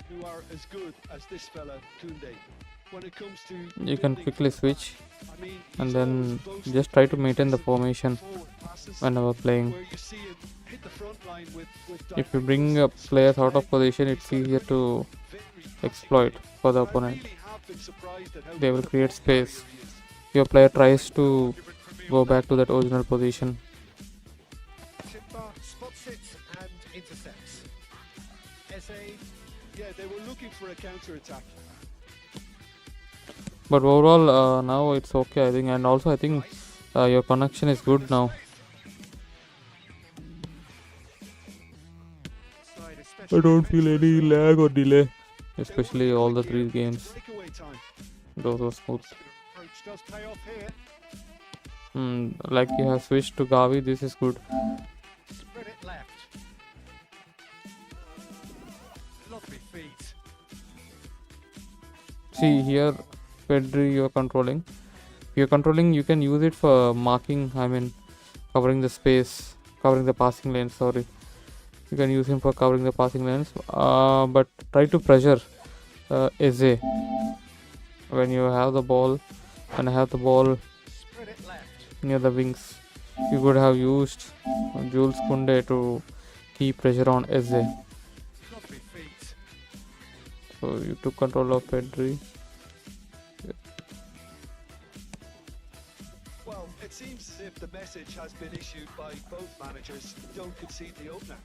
Speaker 3: who are as good as this fella Koundé. When it comes to
Speaker 1: You can
Speaker 3: building
Speaker 1: quickly
Speaker 3: from the
Speaker 1: switch
Speaker 3: back, I mean,
Speaker 1: and
Speaker 3: he's
Speaker 1: then
Speaker 3: always boasted
Speaker 1: just try to maintain the
Speaker 3: impressive
Speaker 1: formation
Speaker 3: forward passes
Speaker 1: whenever playing.
Speaker 3: where you see him hit the front line with
Speaker 1: If you bring up players out of position, it's easier to exploit for the opponent. They will create space. Your player tries to go back to that original position.
Speaker 2: Timber spots it and intercepts. Eze,
Speaker 3: Yeah, they were looking for a counter attack.
Speaker 1: But overall, now it's okay, I think. And also, I think your connection is good now.
Speaker 2: side
Speaker 1: I
Speaker 2: especially
Speaker 1: don't feel any lag or delay, especially all the 3 games.
Speaker 3: Breakaway time.
Speaker 1: Those were smooth.
Speaker 2: approach does pay off here.
Speaker 1: Like you have switched to Gavi, this is good.
Speaker 2: Spread it left. Lovely feet.
Speaker 1: See here, Pedri you're controlling. If you're controlling, you can use it for marking, I mean, covering the space, covering the passing lanes, sorry. You can use him for covering the passing lanes. But try to pressure Eze. When you have the ball,
Speaker 2: Spread it left.
Speaker 1: near the wings, you could have used Jules Koundé to keep pressure on Eze.
Speaker 2: Lovely feet.
Speaker 1: So you took control of Pedri.
Speaker 3: Well, it seems as if the message has been issued by both managers. Don't concede the opener.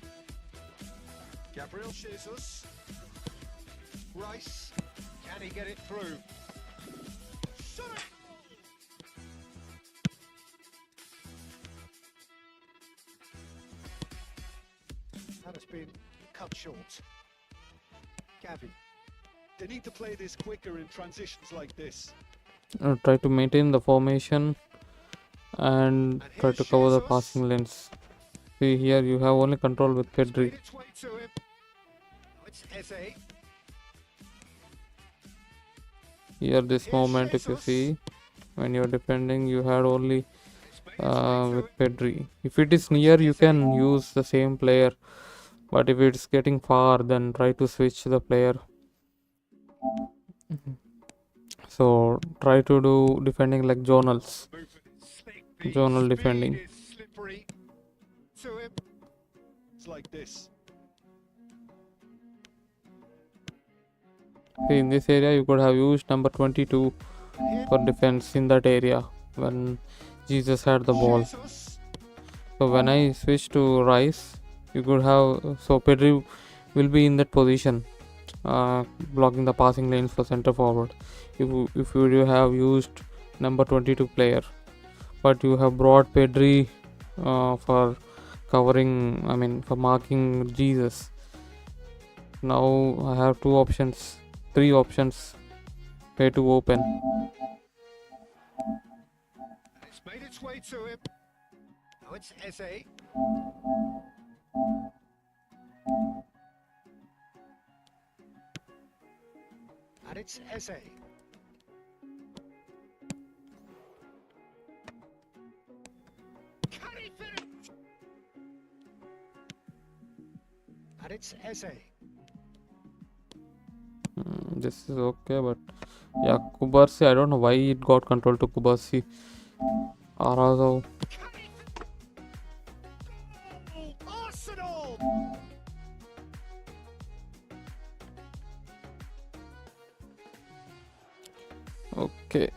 Speaker 2: Gabriel Jesus. Rice. Can he get it through? Shot it! That has been cut short. Gavi.
Speaker 3: They need to play this quicker in transitions like this.
Speaker 1: Try to maintain the formation and try to cover the passing lanes. See here, you have only control with Pedri.
Speaker 2: Made its way to him. Oh, it's Eze.
Speaker 1: Here, this moment, if you see, when you're defending, you had only with Pedri. If it is near, you can use the same player, but if it's getting far, then try to switch the player. So try to do defending like zonals. Zonal defending.
Speaker 2: Speed is slippery. To him.
Speaker 3: It's like this.
Speaker 1: See, in this area, you could have used number 22 for defense in that area when Jesus had the ball.
Speaker 2: Jesus.
Speaker 1: So when I switch to Rice, you could have, so Pedri will be in that position, blocking the passing lanes for center forward. If you have used number 22 player, but you have brought Pedri for covering, I mean for marking Jesus. Now I have 3 options where to open.
Speaker 2: It's made its way to him. Oh, it's Eze. And it's Eze. Can he finish? And it's Eze.
Speaker 1: This is okay, but yeah, Kubarsi, I don't know why it got control to Kubarsi. Arazo.
Speaker 2: Oh, Arsenal!
Speaker 1: Okay.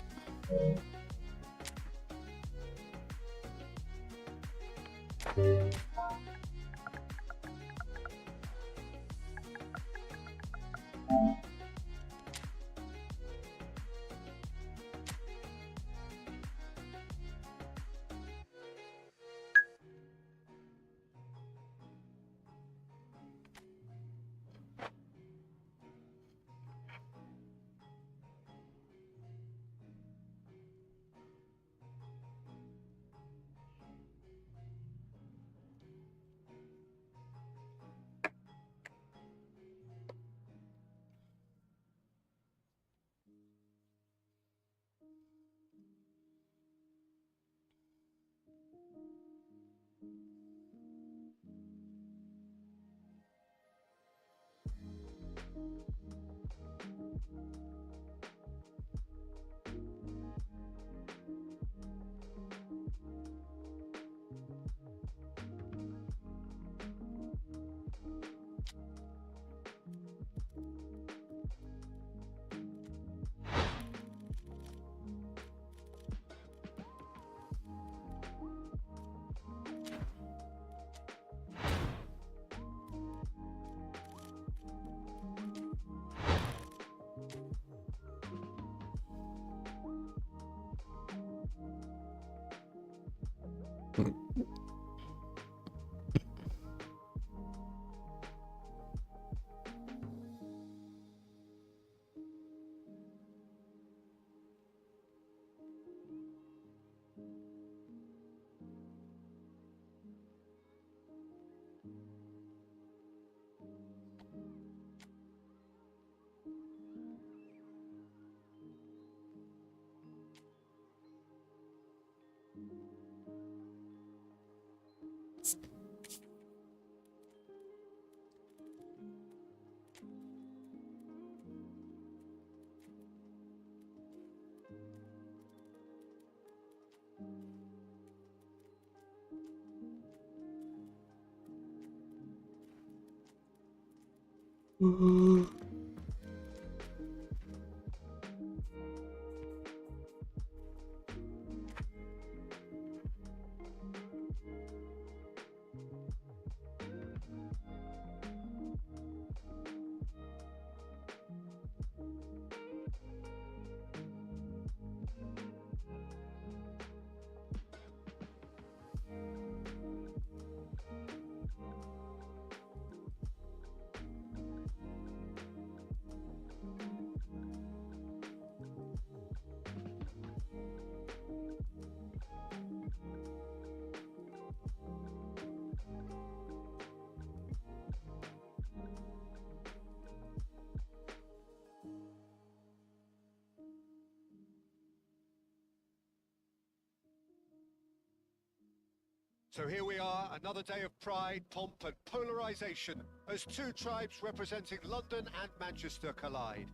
Speaker 2: So here we are, another day of pride, pomp and polarisation as two tribes representing London and Manchester collide.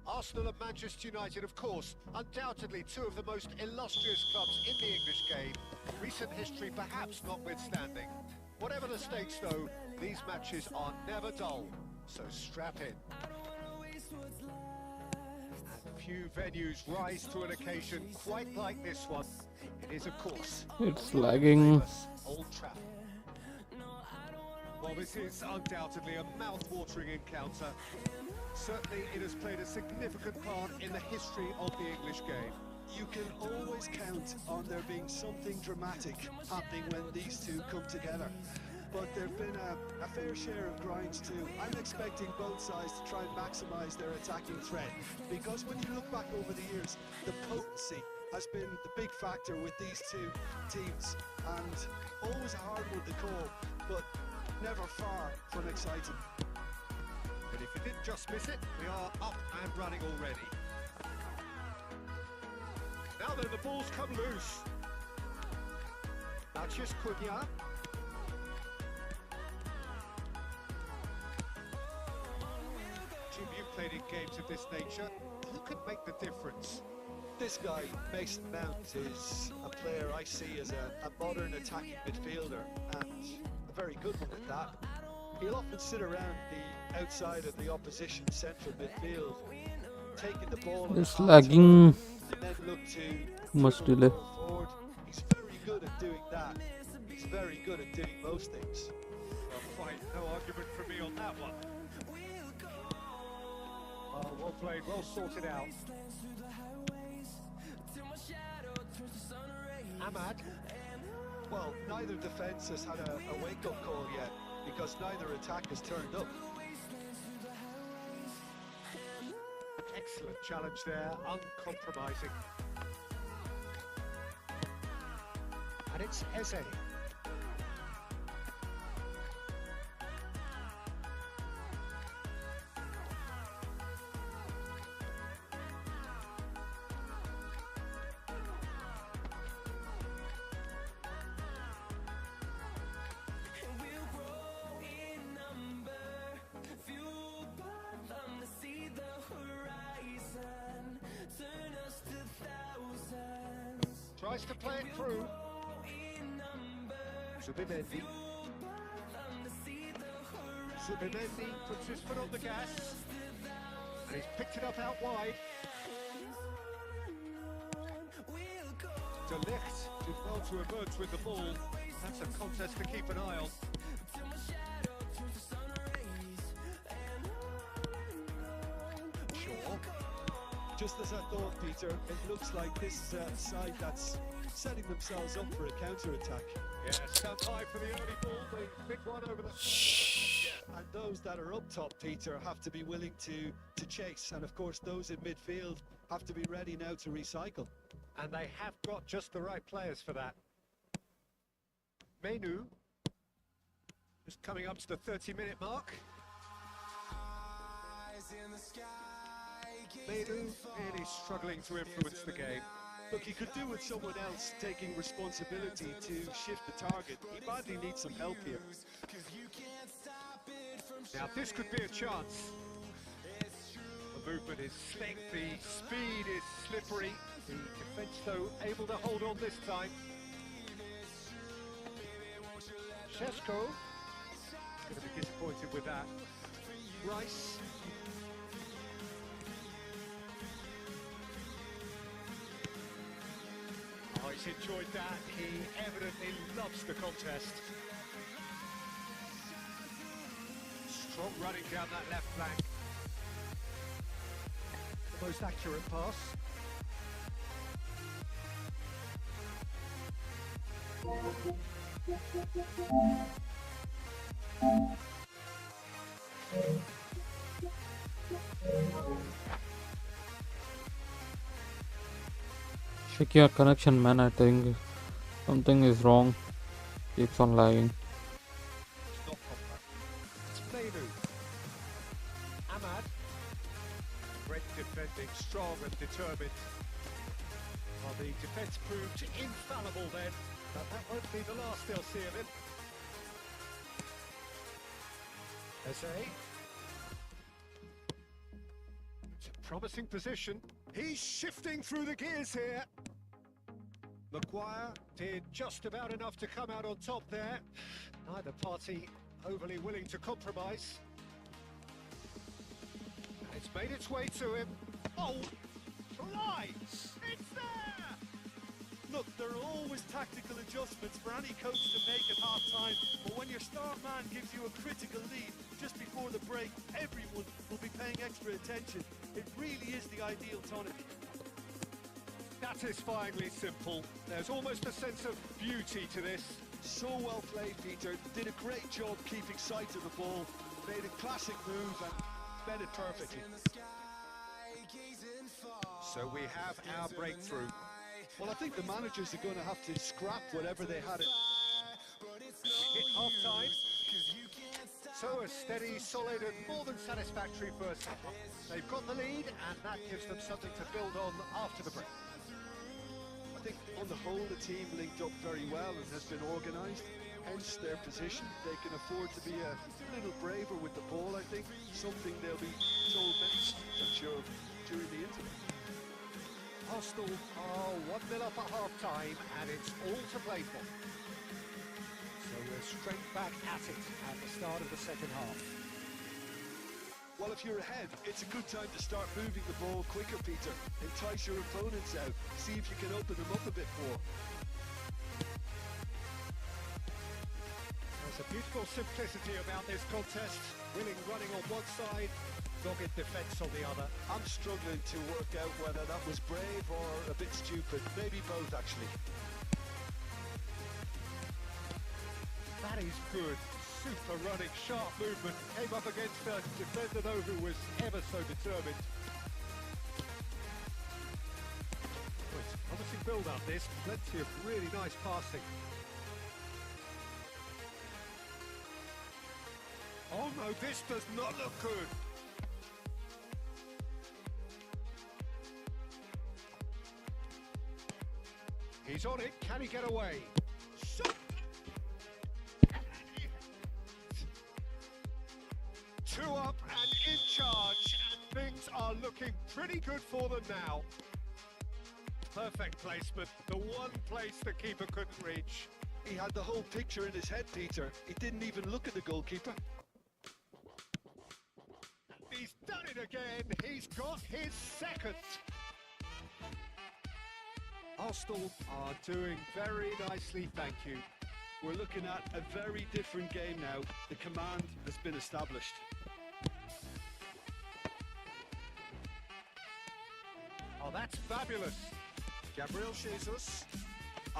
Speaker 2: Arsenal and Manchester United, of course, undoubtedly two of the most illustrious clubs in the English game, recent history perhaps notwithstanding. Whatever the stakes though, these matches are never dull, so strap in. And few venues rise to an occasion quite like this one. It is, of course,
Speaker 1: It's lagging.
Speaker 2: Old Trafford. Well, this is undoubtedly a mouth-watering encounter. Certainly, it has played a significant part in the history of the English game.
Speaker 3: You can always count on there being something dramatic happening when these two come together. But there have been a fair share of grinds too. I'm expecting both sides to try and maximise their attacking threat, because when you look back over the years, the potency has been the big factor with these two teams, and always a hard one to call, but never far from exciting.
Speaker 2: But if you didn't just miss it, we are up and running already. Now then, the balls come loose. Maciej Cunha. Jim, you've played in games of this nature. Who can make the difference?
Speaker 3: This guy, Mason Mount, is a player I see as a modern attacking midfielder, and a very good one at that. He'll often sit around the outside of the opposition central midfield, taking the ball.
Speaker 1: It's lagging.
Speaker 3: And then look to
Speaker 1: Much
Speaker 3: dribble the
Speaker 1: delay.
Speaker 3: ball forward. He's very good at doing that. He's very good at doing most things.
Speaker 2: Well, fine, no argument from me on that one. Oh, well played, well sorted out. Ahmad.
Speaker 3: Well, neither defence has had a wake-up call yet, because neither attack has turned up.
Speaker 2: Excellent challenge there, uncompromising. And it's Eze. Tries to play it through. Zubimendi. Zubimendi puts his foot on the gas. And he's picked it up out wide. De Ligt did well to emerge with the ball. That's a contest to keep an eye on.
Speaker 3: Just as I thought, Peter, it looks like this is a side that's setting themselves up for a counter-attack.
Speaker 2: Yeah, stand high for the early ball. They pick one over the...
Speaker 3: And those that are up top, Peter, have to be willing to chase. And of course, those in midfield have to be ready now to recycle.
Speaker 2: And they have got just the right players for that. Menu, just coming up to the 30-minute mark. Menu really struggling to influence the game.
Speaker 3: Look, he could do with someone else taking responsibility to shift the target. He badly needs some help here.
Speaker 2: Now this could be a chance. The movement is slick, the speed is slippery. The defence, though, able to hold on this time. Shesko going to be disappointed with that. Rice. Oh, he's enjoyed that. He evidently loves the contest. Strong running down that left flank. The most accurate pass.
Speaker 1: Check your connection, man. I think something is wrong. Keeps on lagging.
Speaker 2: It's not proper. It's Menu. Ahmad. Great defending, strong and determined. Well, the defence proved infallible then, but that won't be the last they'll see of him. Eze. It's a promising position. He's shifting through the gears here. Maguire did just about enough to come out on top there. Neither party overly willing to compromise. And it's made its way to him. Oh, flies! It's there!
Speaker 3: Look, there are always tactical adjustments for any coach to make at half-time, but when your star man gives you a critical lead just before the break, everyone will be paying extra attention. It really is the ideal tonic.
Speaker 2: Satisfyingly simple. There's almost a sense of beauty to this.
Speaker 3: So well played, Peter. Did a great job keeping sight of the ball. Made a classic move and fed it perfectly.
Speaker 2: So we have our breakthrough.
Speaker 3: Well, I think the managers are going to have to scrap whatever they had.
Speaker 2: Hit half-time. So a steady, solid and more than satisfactory first half. They've got the lead and that gives them something to build on after the break.
Speaker 3: I think on the whole the team linked up very well and has been organised, hence their position. They can afford to be a little braver with the ball, I think, something they'll be told next, I'm sure, during the interval.
Speaker 2: Arsenal are 1-0 up at half-time and it's all to play for. So we're straight back at it at the start of the second half.
Speaker 3: Well, if you're ahead, it's a good time to start moving the ball quicker, Peter. Entice your opponents out. See if you can open them up a bit more.
Speaker 2: There's a beautiful simplicity about this contest. Willing running on one side, dogged defence on the other.
Speaker 3: I'm struggling to work out whether that was brave or a bit stupid. Maybe both, actually.
Speaker 2: That is good. Super running, sharp movement. Came up against a defender though who was ever so determined. Oh, it's a promising build-up this. Plenty of really nice passing. Oh no, this does not look good. He's on it. Can he get away? Shot! 2 up and in charge, and things are looking pretty good for them now. Perfect placement, the one place the keeper couldn't reach.
Speaker 3: He had the whole picture in his head, Peter. He didn't even look at the goalkeeper.
Speaker 2: He's done it again, he's got his second. Arsenal are doing very nicely, thank you.
Speaker 3: We're looking at a very different game now. The command has been established.
Speaker 2: Oh, that's fabulous. Gabriel Jesus.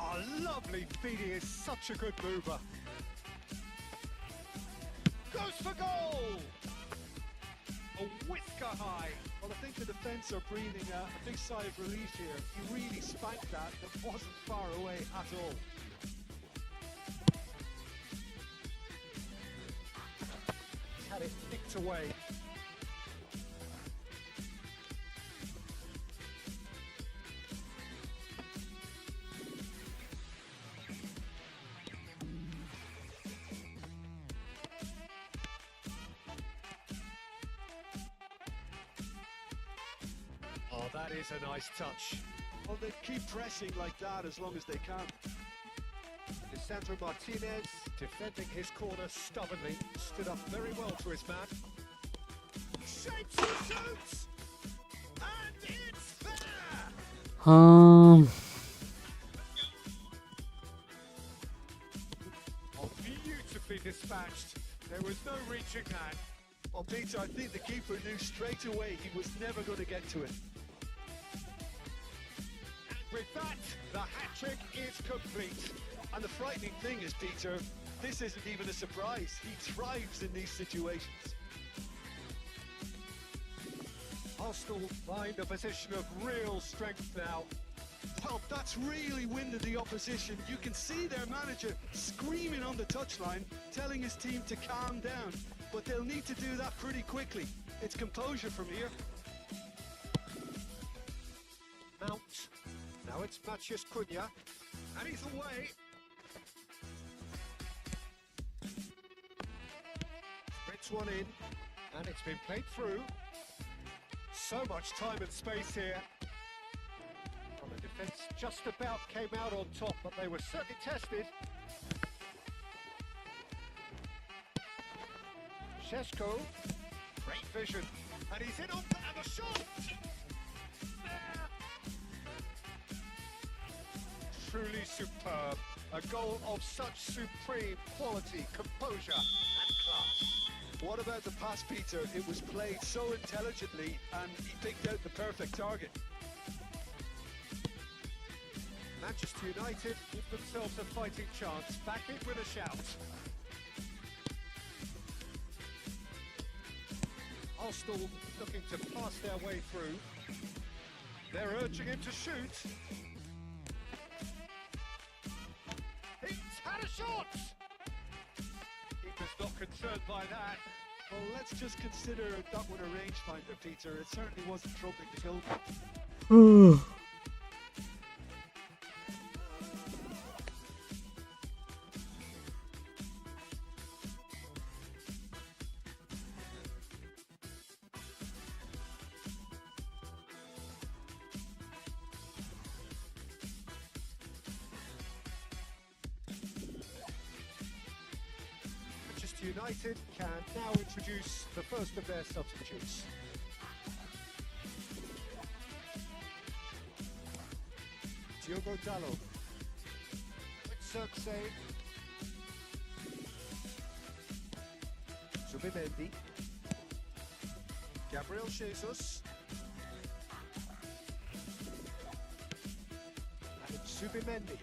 Speaker 2: Oh, lovely feed. He is such a good mover. Goes for goal! A whisker high.
Speaker 3: Well, I think the defence are breathing a big sigh of relief here. He really spanked that. That wasn't far away at all.
Speaker 2: Had it nicked away. Oh, that is a nice touch.
Speaker 3: Well, they keep pressing like that as long as they can.
Speaker 2: Lisandro Martinez, defending his corner stubbornly, stood up very well to his man. Shapes and shoots! And it's there!
Speaker 1: Um,
Speaker 2: Oh, beautifully dispatched. There was no reaching that.
Speaker 3: Well, Peter, I think the keeper knew straight away he was never going to get to it.
Speaker 2: And with that, the hat-trick is complete.
Speaker 3: And the frightening thing is, Peter, this isn't even a surprise. He thrives in these situations.
Speaker 2: Arsenal find a position of real strength now.
Speaker 3: Well, that's really winded the opposition. You can see their manager screaming on the touchline, telling his team to calm down. But they'll need to do that pretty quickly. It's composure from here.
Speaker 2: Mount. Now it's Matheus Cunha. And he's away. Sprints one in. And it's been played through. So much time and space here. Well, the defence just about came out on top, but they were certainly tested. Šeško, great vision, and he's in on and the shot! There! Truly superb, a goal of such supreme quality, composure and class.
Speaker 3: What about the pass, Peter? It was played so intelligently and he picked out the perfect target.
Speaker 2: Manchester United give themselves a fighting chance, back in with a shout. Arsenal looking to pass their way through. They're urging him to shoot. He's had a shot! Keeper's not concerned by that.
Speaker 3: Well, let's just consider that one a rangefinder, Peter. It certainly wasn't troubling the goalkeeper.
Speaker 2: Manchester United can now introduce the first of their substitutes. Diogo Dalot. Xerxes. Zubimendi. Gabriel Jesus. And Zubimendi.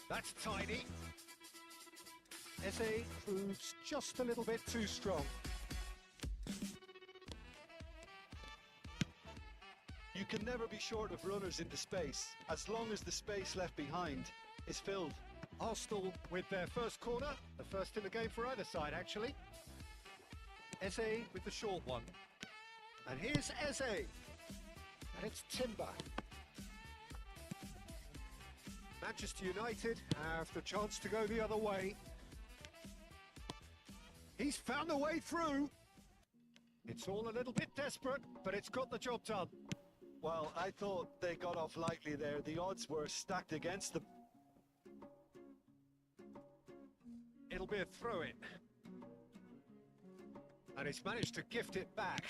Speaker 2: That's tiny. Eze proves just a little bit too strong.
Speaker 3: You can never be short of runners into space, as long as the space left behind is filled.
Speaker 2: Arsenal with their first corner, the first in the game for either side actually. Eze with the short one. And here's Eze. And it's Timber. Manchester United have the chance to go the other way. He's found a way through. It's all a little bit desperate, but it's got the job done.
Speaker 3: Well, I thought they got off lightly there. The odds were stacked against them.
Speaker 2: It'll be a throw-in. And he's managed to gift it back.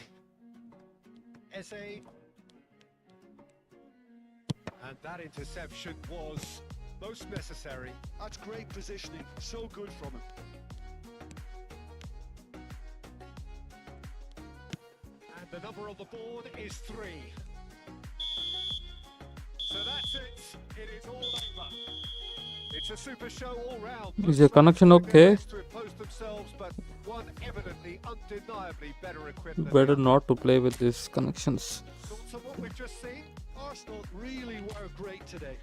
Speaker 2: Eze. And that interception was most necessary.
Speaker 3: That's great positioning. So good from him.
Speaker 2: The number on the board is 3. So that's it. It is all over. It's a super show all round.
Speaker 1: Is your connection okay?
Speaker 2: To impose themselves, but one evidently, undeniably better equipped than
Speaker 1: Better
Speaker 2: the
Speaker 1: not to play with these connections.
Speaker 2: Thoughts on what we've just seen?
Speaker 3: Arsenal really were great today.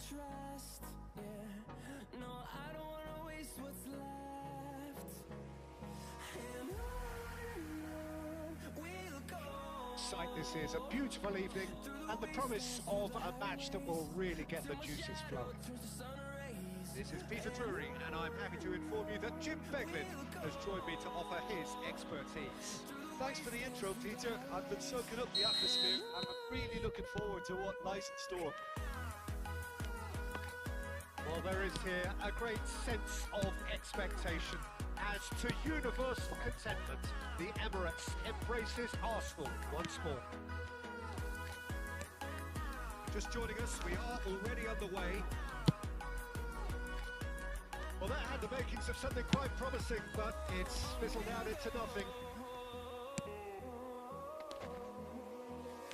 Speaker 4: Trust, yeah. No, I don't wanna waste what's left.
Speaker 2: sight this is, a beautiful evening, and the promise of a match that will really get the juices flowing. This is Peter Drury, and I'm happy to inform you that Jim Beglin has joined me to offer his expertise.
Speaker 3: Thanks for the intro, Peter. I've been soaking up the atmosphere and I'm really looking forward to what lies in store.
Speaker 2: Well, there is here a great sense of expectation. As to universal contentment, the Emirates embraces Arsenal once more. Just joining us, we are already underway. Well, that had the makings of something quite promising, but it's fizzled out into nothing.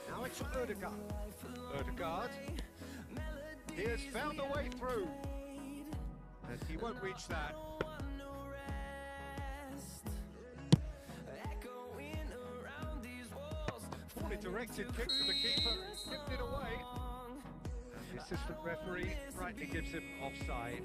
Speaker 2: Now it's Ødegaard. Ødegaard. He has found a way through. And he won't reach that. Poorly directed kick to the keeper, tipped it away. And the assistant referee rightly gives him offside.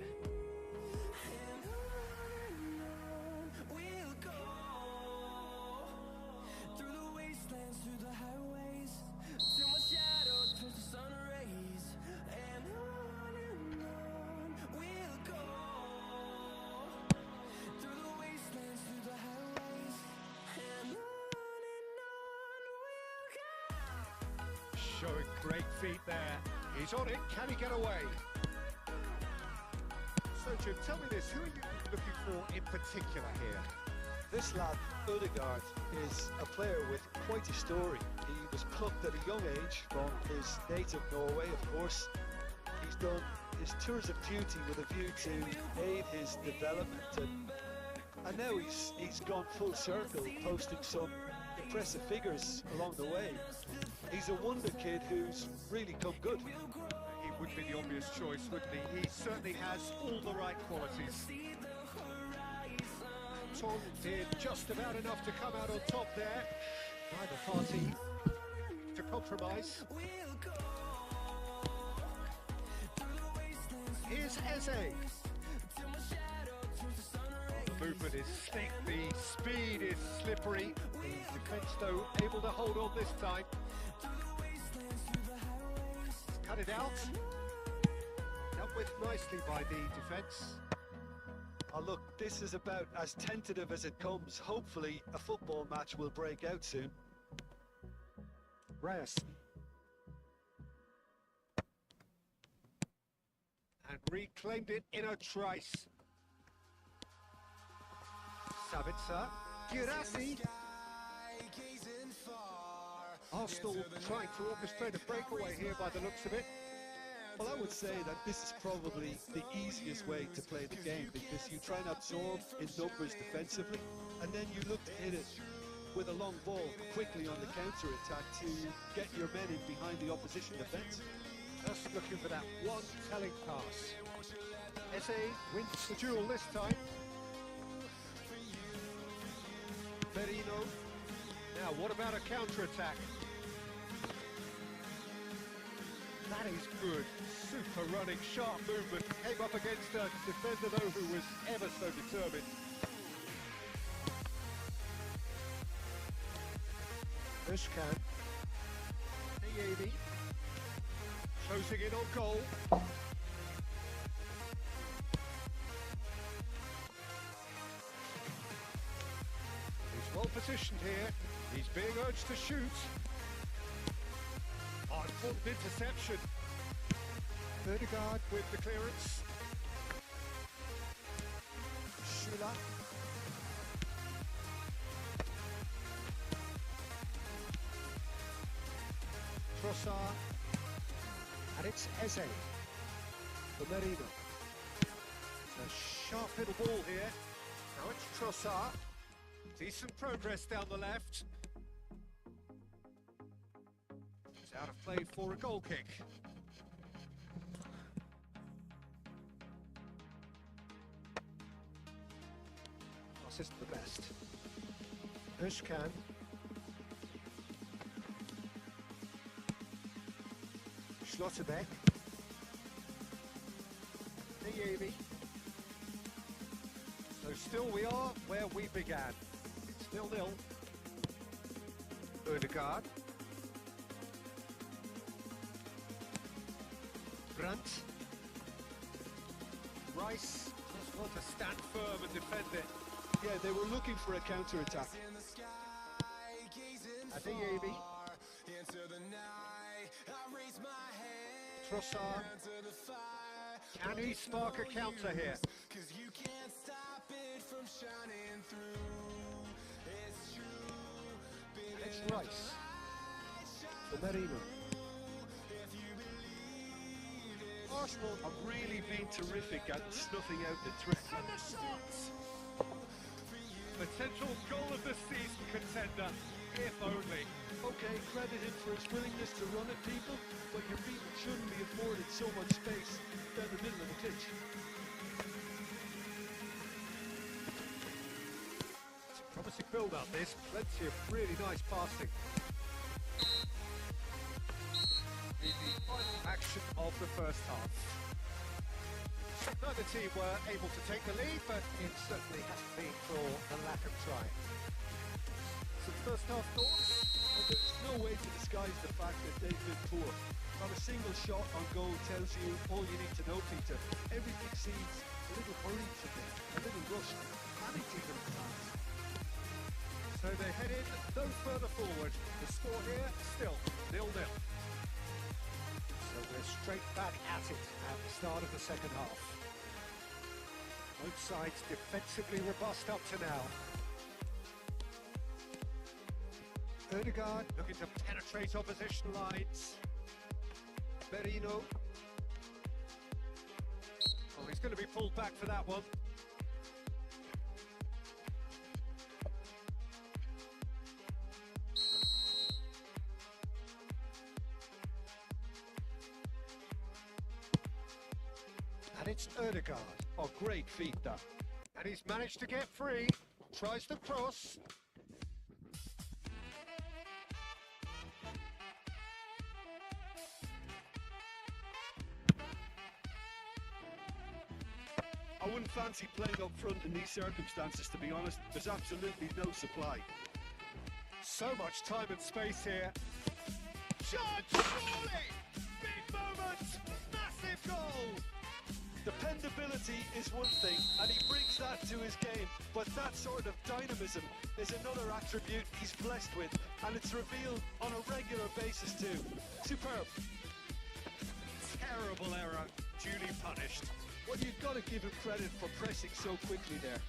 Speaker 2: Showing great feet there. He's on it. Can he get away? So, Jim, tell me this. Who are you looking for in particular here?
Speaker 3: This lad, Ødegaard, is a player with quite a story. He was plucked at a young age from his native Norway, of course. He's done his tours of duty with a view to aid his development, and now he's gone full circle, posting some impressive figures along the way. He's a wonder kid who's really come good.
Speaker 2: He would be the obvious choice, wouldn't he? He certainly has all the right qualities. Tom did just about enough to come out on top there. Neither party to compromise. Here's Eze. The movement is slick, the speed is slippery. The defence, though, able to hold on this time. Cut it out. Dealt with nicely by the defence.
Speaker 3: Oh, look, this is about as tentative as it comes. Hopefully, a football match will break out soon.
Speaker 2: Reyes. And reclaimed it in a trice. Sabitzer. Girassi. Arsenal trying to orchestrate a breakaway here by the looks of it.
Speaker 3: Well, I would say that this is probably the easiest way to play the game, because you try and absorb in numbers defensively, and then you look to hit it with a long ball quickly on the counter-attack to get your men in behind the opposition defence.
Speaker 2: Just looking for that one telling pass. Eze wins the duel this time. Merino. Now, what about a counter-attack? That is good. Super running, sharp movement. Came up against a defender, though, who was ever so determined. Özkan. Niyemi. Closing in on goal. He's well positioned here. He's being urged to shoot. Oh, important interception. Ødegaard with the clearance. Schüller. Trossard. And it's Eze for Merino. It's a sharp little ball here. Now it's Trossard. Decent progress down the left. He's out of play for a goal kick. Pass isn't the best. Özkan. Schlotterbeck. Niyemi. So still we are where we began. It's 0-0. Ødegaard. Brandt. Rice just want to stand firm and defend it.
Speaker 3: Yeah, they were looking for a counter-attack.
Speaker 4: In the sky, gazing
Speaker 2: Adeyemi.
Speaker 4: far into the night. I raise my hand
Speaker 2: Trossard.
Speaker 4: to the fire.
Speaker 2: Can he spark a counter here?
Speaker 4: 'Cause you can't stop it from shining through. It's true, baby.
Speaker 2: It's Rice. For Merino.
Speaker 3: Arsenal have really been terrific at snuffing out the threat.
Speaker 2: And the shots! Potential goal of the season contender, if only.
Speaker 3: Okay, credit him for his willingness to run at people, but your feet shouldn't be afforded so much space down the middle of the pitch.
Speaker 2: It's a promising build-up, this. Plenty of really nice passing. The final action of the first half. Neither team were able to take the lead, but it certainly hasn't been for the lack of trying. Some first half thoughts?
Speaker 3: Well, there's no way to disguise the fact that they've been poor. Not a single shot on goal tells you all you need to know, Peter. Everything seems a little hurried today, a little rushed, panicked even at times.
Speaker 2: So they head in no further forward. The score here still 0-0. So we're straight back at it at the start of the second half. Both sides defensively robust up to now. Odegaard looking to penetrate opposition lines. Merino. Oh, he's going to be pulled back for that one. And it's Odegaard.
Speaker 3: Oh, great feat, that.
Speaker 2: And he's managed to get free. Tries the cross.
Speaker 3: I wouldn't fancy playing up front in these circumstances, to be honest. There's absolutely no supply.
Speaker 2: So much time and space here. Shot! Surely! Big moment! Massive goal!
Speaker 3: Dependability is one thing, and he brings that to his game, but that sort of dynamism is another attribute he's blessed with, and it's revealed on a regular basis too. Superb.
Speaker 2: Terrible error, duly punished.
Speaker 3: Well, you've got to give him credit for pressing so quickly there.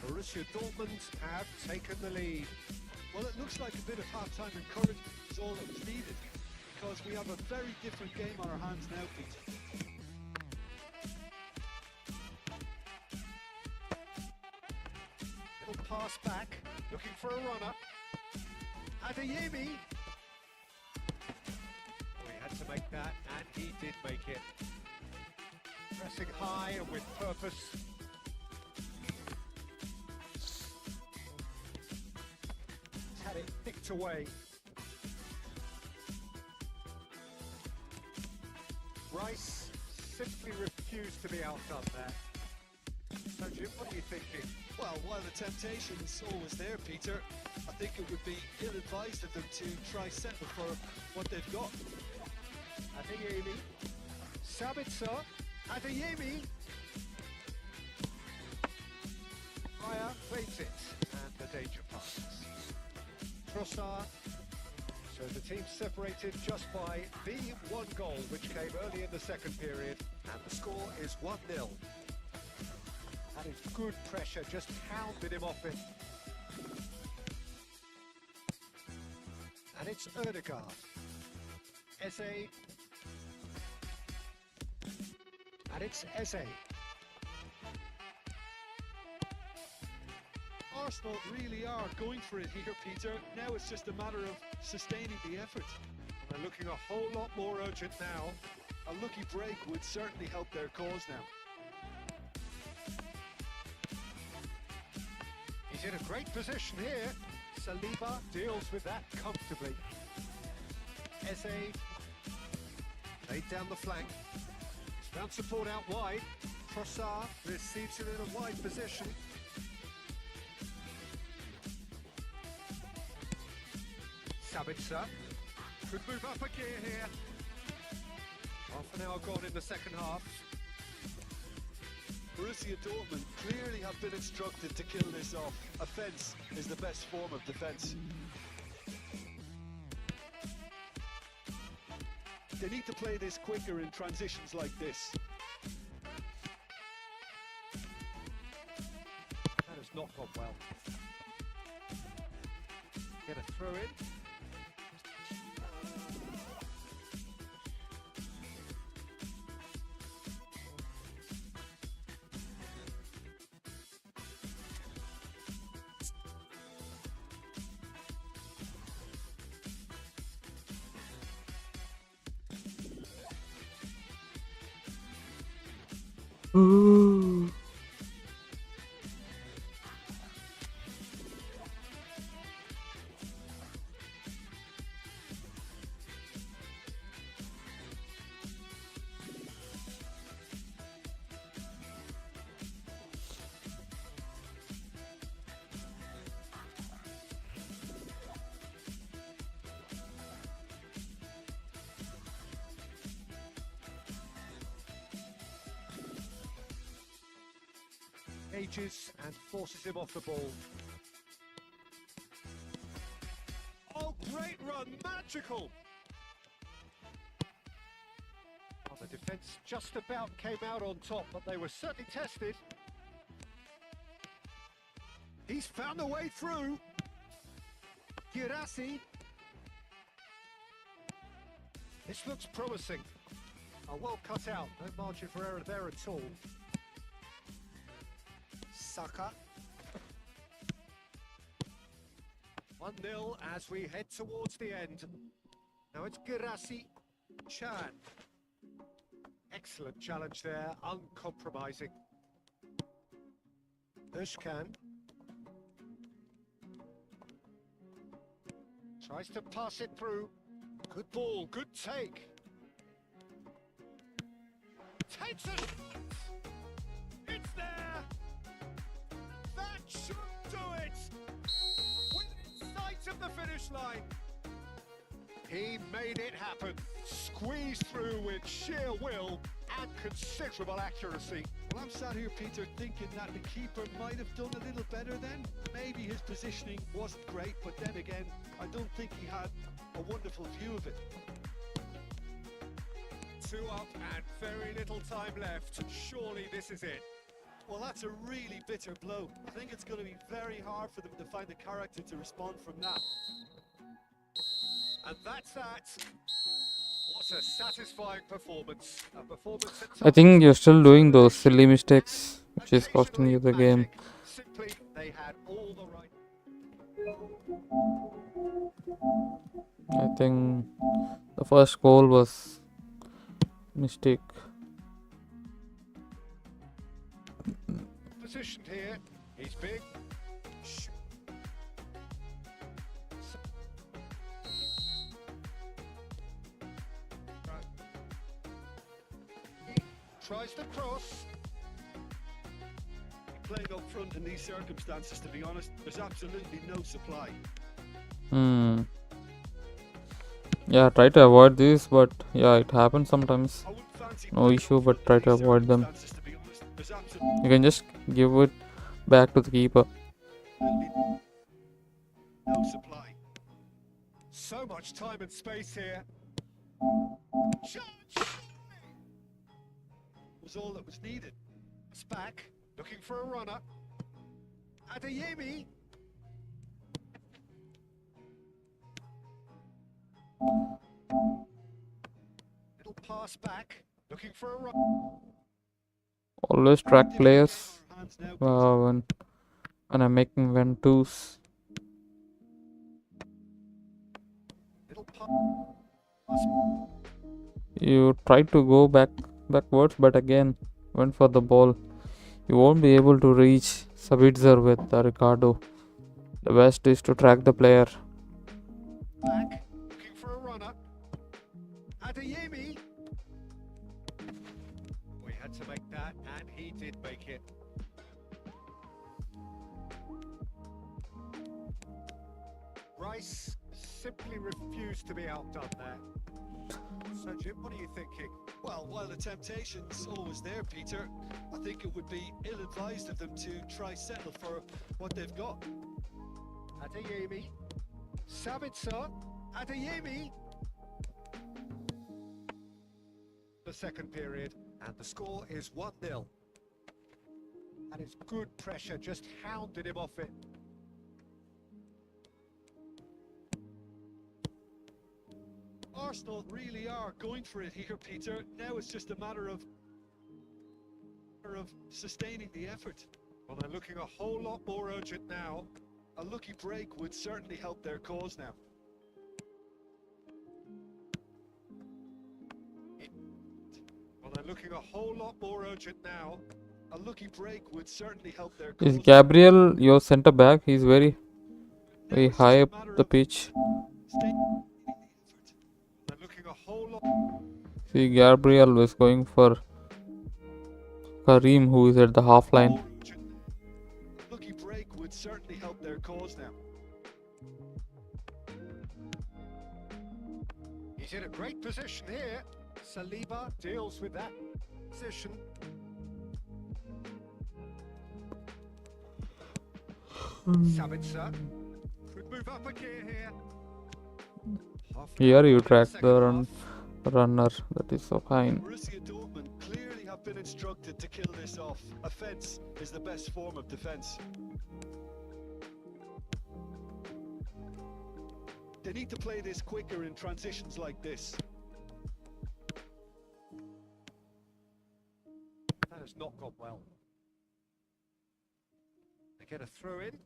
Speaker 2: Borussia Dortmund have taken the lead.
Speaker 3: Well, it looks like a bit of half-time encouragement is all that was needed, because we have a very different game on our hands now, Peter.
Speaker 2: Little pass back, looking for a runner. Adeyemi. Oh, he had to make that, and he did make it. Pressing high and with purpose. He's had it nicked away. Rice simply refused to be outdone there. So Jim, what are you thinking?
Speaker 3: Well, while the temptation's always there, Peter, I think it would be ill-advised of them to try settle for what they've got.
Speaker 2: Adeyemi. Sabitzer. Adeyemi. Fire waits it. And the danger passes. Trossard. So the team separated just by the one goal, which came early in the second period. And the score is 1-0. That is good pressure, just hounded him off it. And it's Odegaard. Eze. And it's Eze.
Speaker 3: Arsenal really are going for it here, Peter. Now it's just a matter of sustaining the effort.
Speaker 2: They're looking a whole lot more urgent now.
Speaker 3: A lucky break would certainly help their cause now.
Speaker 2: He's in a great position here. Saliba deals with that comfortably. Eze laid down the flank. He's found support out wide. Trossard receives it in a wide position. Sabitzer. Could move up a gear here. Half an hour gone in the second half.
Speaker 3: Borussia Dortmund clearly have been instructed to kill this off. Offence is the best form of defence. They need to play this quicker in transitions like this.
Speaker 2: That has not gone well. Get a throw in.
Speaker 1: Ooh.
Speaker 2: Ages and forces him off the ball. Oh, great run, magical! Well, the defence just about came out on top, but they were certainly tested. He's found a way through. Girassi. This looks promising. Oh, well cut out, no margin for error there at all. Saka. 1-0 as we head towards the end. Now it's Girassi. Chan. Excellent challenge there, uncompromising. Özkan. Tries to pass it through. Good ball, good take. Takes it! It's there! That should do it! Within sight of the finish line. He made it happen. Squeezed through with sheer will and considerable accuracy.
Speaker 3: Well, I'm sat here, Peter, thinking that the keeper might have done a little better then. Maybe his positioning wasn't great, but then again, I don't think he had a wonderful view of it.
Speaker 2: 2 up and very little time left. Surely this is it.
Speaker 3: Well, that's a really bitter blow. I think it's going to be very hard for them to find the character to respond from that.
Speaker 2: And that's that. What a satisfying performance. A performance at
Speaker 1: I think you're still doing those silly mistakes, which is costing you the game.
Speaker 2: Simply, they had all the right.
Speaker 1: I think the first goal was mistake.
Speaker 2: Positioned here. He's big. Tries to cross.
Speaker 3: Playing up front in these circumstances, to be honest, there's absolutely no supply.
Speaker 1: Yeah, try to avoid this, but yeah, it happens sometimes.
Speaker 3: I wouldn't fancy
Speaker 1: No
Speaker 3: playing
Speaker 1: issue,
Speaker 3: up
Speaker 1: but
Speaker 3: front
Speaker 1: try
Speaker 3: in
Speaker 1: to
Speaker 3: these
Speaker 1: avoid them.
Speaker 3: circumstances, to be honest. There's absolutely
Speaker 1: You can just give it back to the keeper.
Speaker 3: no supply.
Speaker 2: So much time and space here. Chance!
Speaker 3: Was all that was needed.
Speaker 2: It's back, looking for a runner. Adeyemi. Little pass back, looking for a run.
Speaker 1: Always track players
Speaker 3: Hands now.
Speaker 1: when I'm making Ventus.
Speaker 2: Little pass.
Speaker 1: You try to go backwards, but again went for the ball. You won't be able to reach Sabitzer with Ricardo. The best is to track the player.
Speaker 2: Back, looking for a runner. Adeyemi. We had to make that, and he did make it. Rice simply refused to be outdone there. So, Jim, what are you thinking?
Speaker 3: Well, while the temptation's always there, Peter, I think it would be ill-advised of them to try settle for what they've got.
Speaker 2: Adeyemi. Sabitzer. Adeyemi. The second period, and the score is 1-0. And it's good pressure, just hounded him off it.
Speaker 3: Arsenal really are going for it here, Peter. Now it's just a matter of sustaining the effort.
Speaker 2: Well, they're looking a whole lot more urgent now.
Speaker 3: A lucky break would certainly help their cause now.
Speaker 2: Well, they're looking a whole lot more urgent now.
Speaker 3: A lucky break would certainly help their
Speaker 1: Is
Speaker 3: cause.
Speaker 1: Gabriel your center back? He's very
Speaker 3: Now it's
Speaker 1: high
Speaker 3: just
Speaker 1: up
Speaker 3: a matter
Speaker 1: the
Speaker 3: of
Speaker 1: pitch.
Speaker 3: sustaining the effort.
Speaker 2: They're looking a whole lot.
Speaker 1: See, Gabriel was going for Karim, who is at the half line.
Speaker 3: More urgent. A lucky break would certainly help their cause now.
Speaker 2: He's in a great position here. Saliba deals with that position. Sabitzer could move up a gear here.
Speaker 1: Here you track the
Speaker 2: Second half.
Speaker 1: runner. That is so fine.
Speaker 3: Borussia Dortmund clearly have been instructed to kill this off. Offence is the best form of defence. They need to play this quicker in transitions like this.
Speaker 2: That has not gone well. They get a throw in.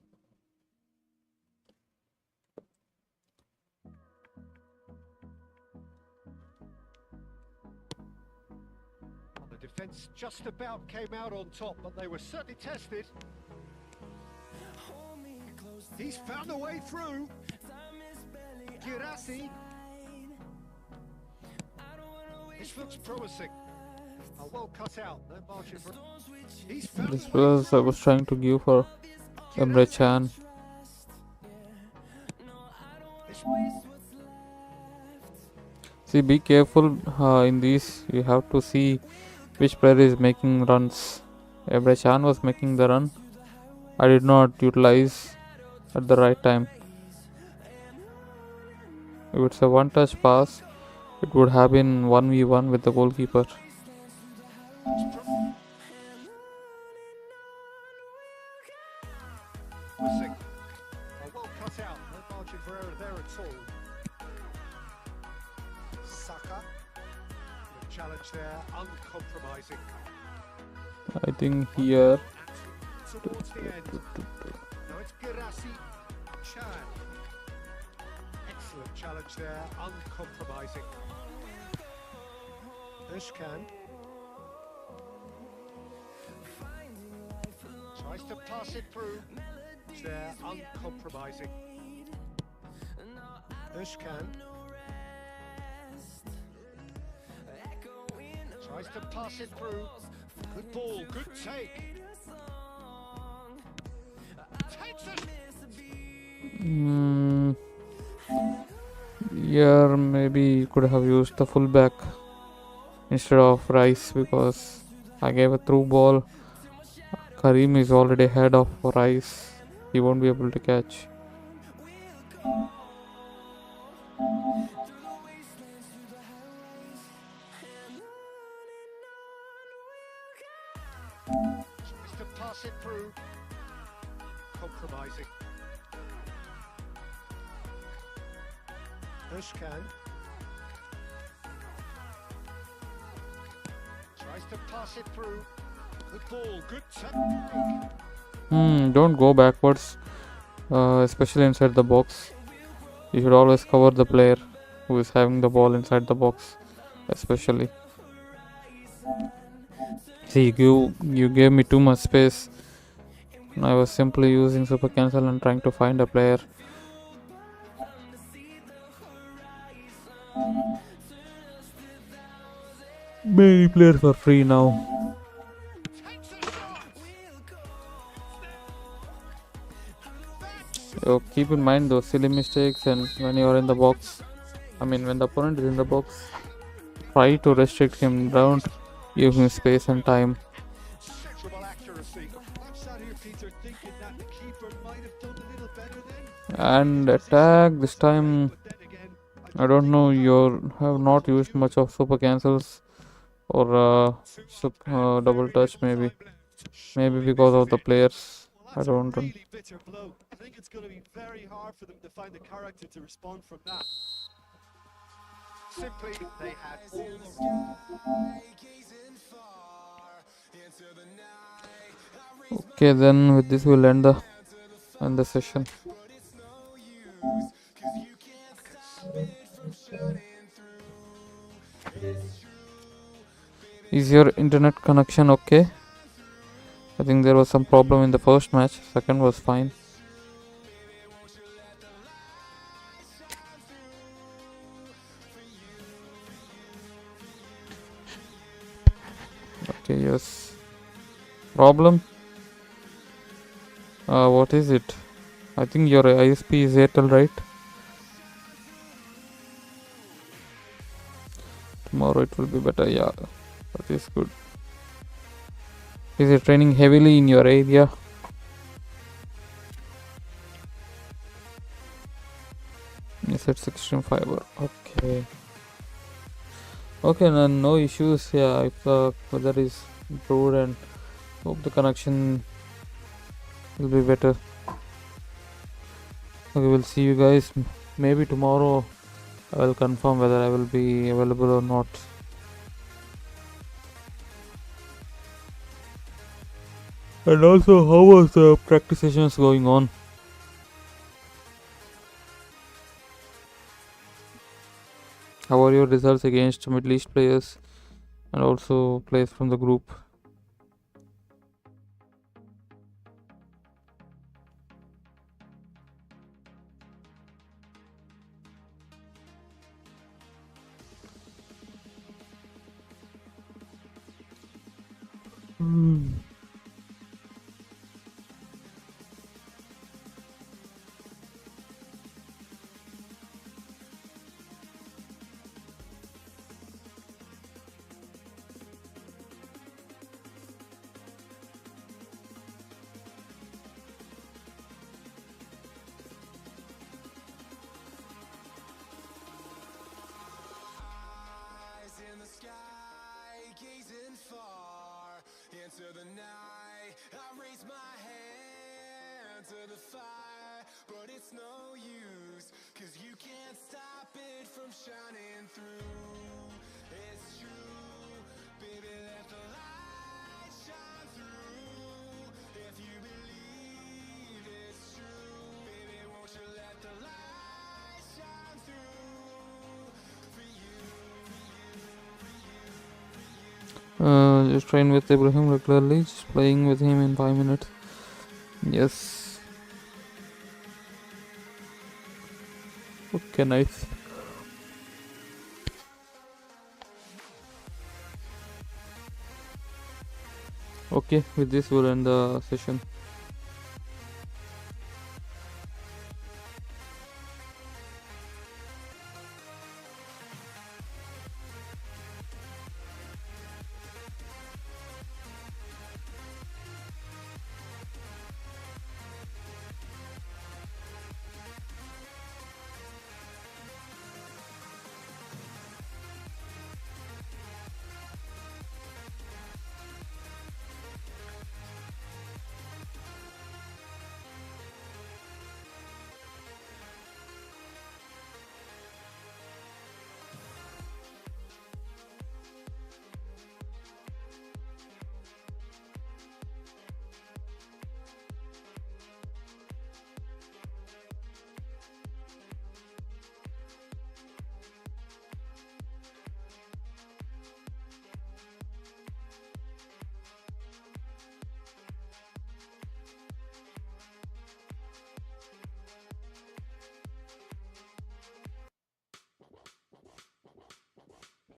Speaker 2: Well, the defence just about came out on top, but they were certainly tested. He's found a way through. Girassi. This looks promising. Oh, well cut out. No margin for. He's found
Speaker 1: This
Speaker 2: a way
Speaker 1: was I was trying to give for Emre Can. See, be careful in these. You have to see which player is making runs. Emre Can was making the run. I did not utilize at the right time. If it's a one-touch pass, it would have been 1v1 with the goalkeeper.
Speaker 2: promising. Oh, well cut out. No margin for error there at all. Saka. The challenge there, uncompromising.
Speaker 1: I think here.
Speaker 2: And towards the end. Now it's Girassi. Chan. Excellent challenge there, uncompromising. Özkan. Tries to pass it through. There, uncompromising. Özkan. Tries to pass it through. Good ball, good take. Takes it.
Speaker 1: Here maybe you could have used the fullback instead of Rice, because I gave a through ball. Karim is already ahead of Rice. He won't be able to catch.
Speaker 2: Tries to pass it through. Compromising. Özkan. Tries to pass it through. Good ball, good take.
Speaker 1: Don't go backwards, especially inside the box. You should always cover the player who is having the ball inside the box, especially. See, you gave me too much space. I was simply using super cancel and trying to find a player. Many players are free now. keep in mind those silly mistakes, and when you are in the box, I mean when the opponent is in the box, try to restrict him, don't give him space and time.
Speaker 2: Considerable accuracy.
Speaker 3: I'm sat here, Peter, thinking that the keeper might have done a little better then.
Speaker 1: And attack this time.
Speaker 3: But then again,
Speaker 1: I don't know, you have not used much of super cancels or double touch, maybe because of the players.
Speaker 3: well,
Speaker 1: I
Speaker 3: that's a
Speaker 1: don't know.
Speaker 3: really bitter blow. I think it's going to be very hard for them to find the character to respond from that.
Speaker 2: Simply, they had all the
Speaker 4: Gazing far into the night. I raise
Speaker 1: Okay, then with this we'll end the session.
Speaker 4: but it's no use, 'cause you can't stop it from shining through. It's true.
Speaker 1: Is your internet connection okay? I think there was some problem in the first match. Second was fine. Okay, yes. Problem? What is it? I think your ISP is Airtel, right? Tomorrow it will be better, yeah. That is good. Is it raining heavily in your area? Is it extreme fiber? Okay. Okay, no issues. Yeah, if the weather is improved, and hope the connection will be better. Okay, we'll see you guys. Maybe tomorrow I will confirm whether I will be available or not. And also, how was the practice sessions going on? How are your results against Middle East players and also players from the group?
Speaker 4: Eyes in the sky, gazing far into the night. I raise my hand to the fire, but it's no use, 'cause you can't stop it from shining through. It's true, baby, let the light shine through. If you believe it's true, baby, won't you let the light shine through for you.
Speaker 1: Just train with Ibrahim regularly, just playing with him in 5 minutes. Yes. Okay, nice. Okay, with this we'll end the session.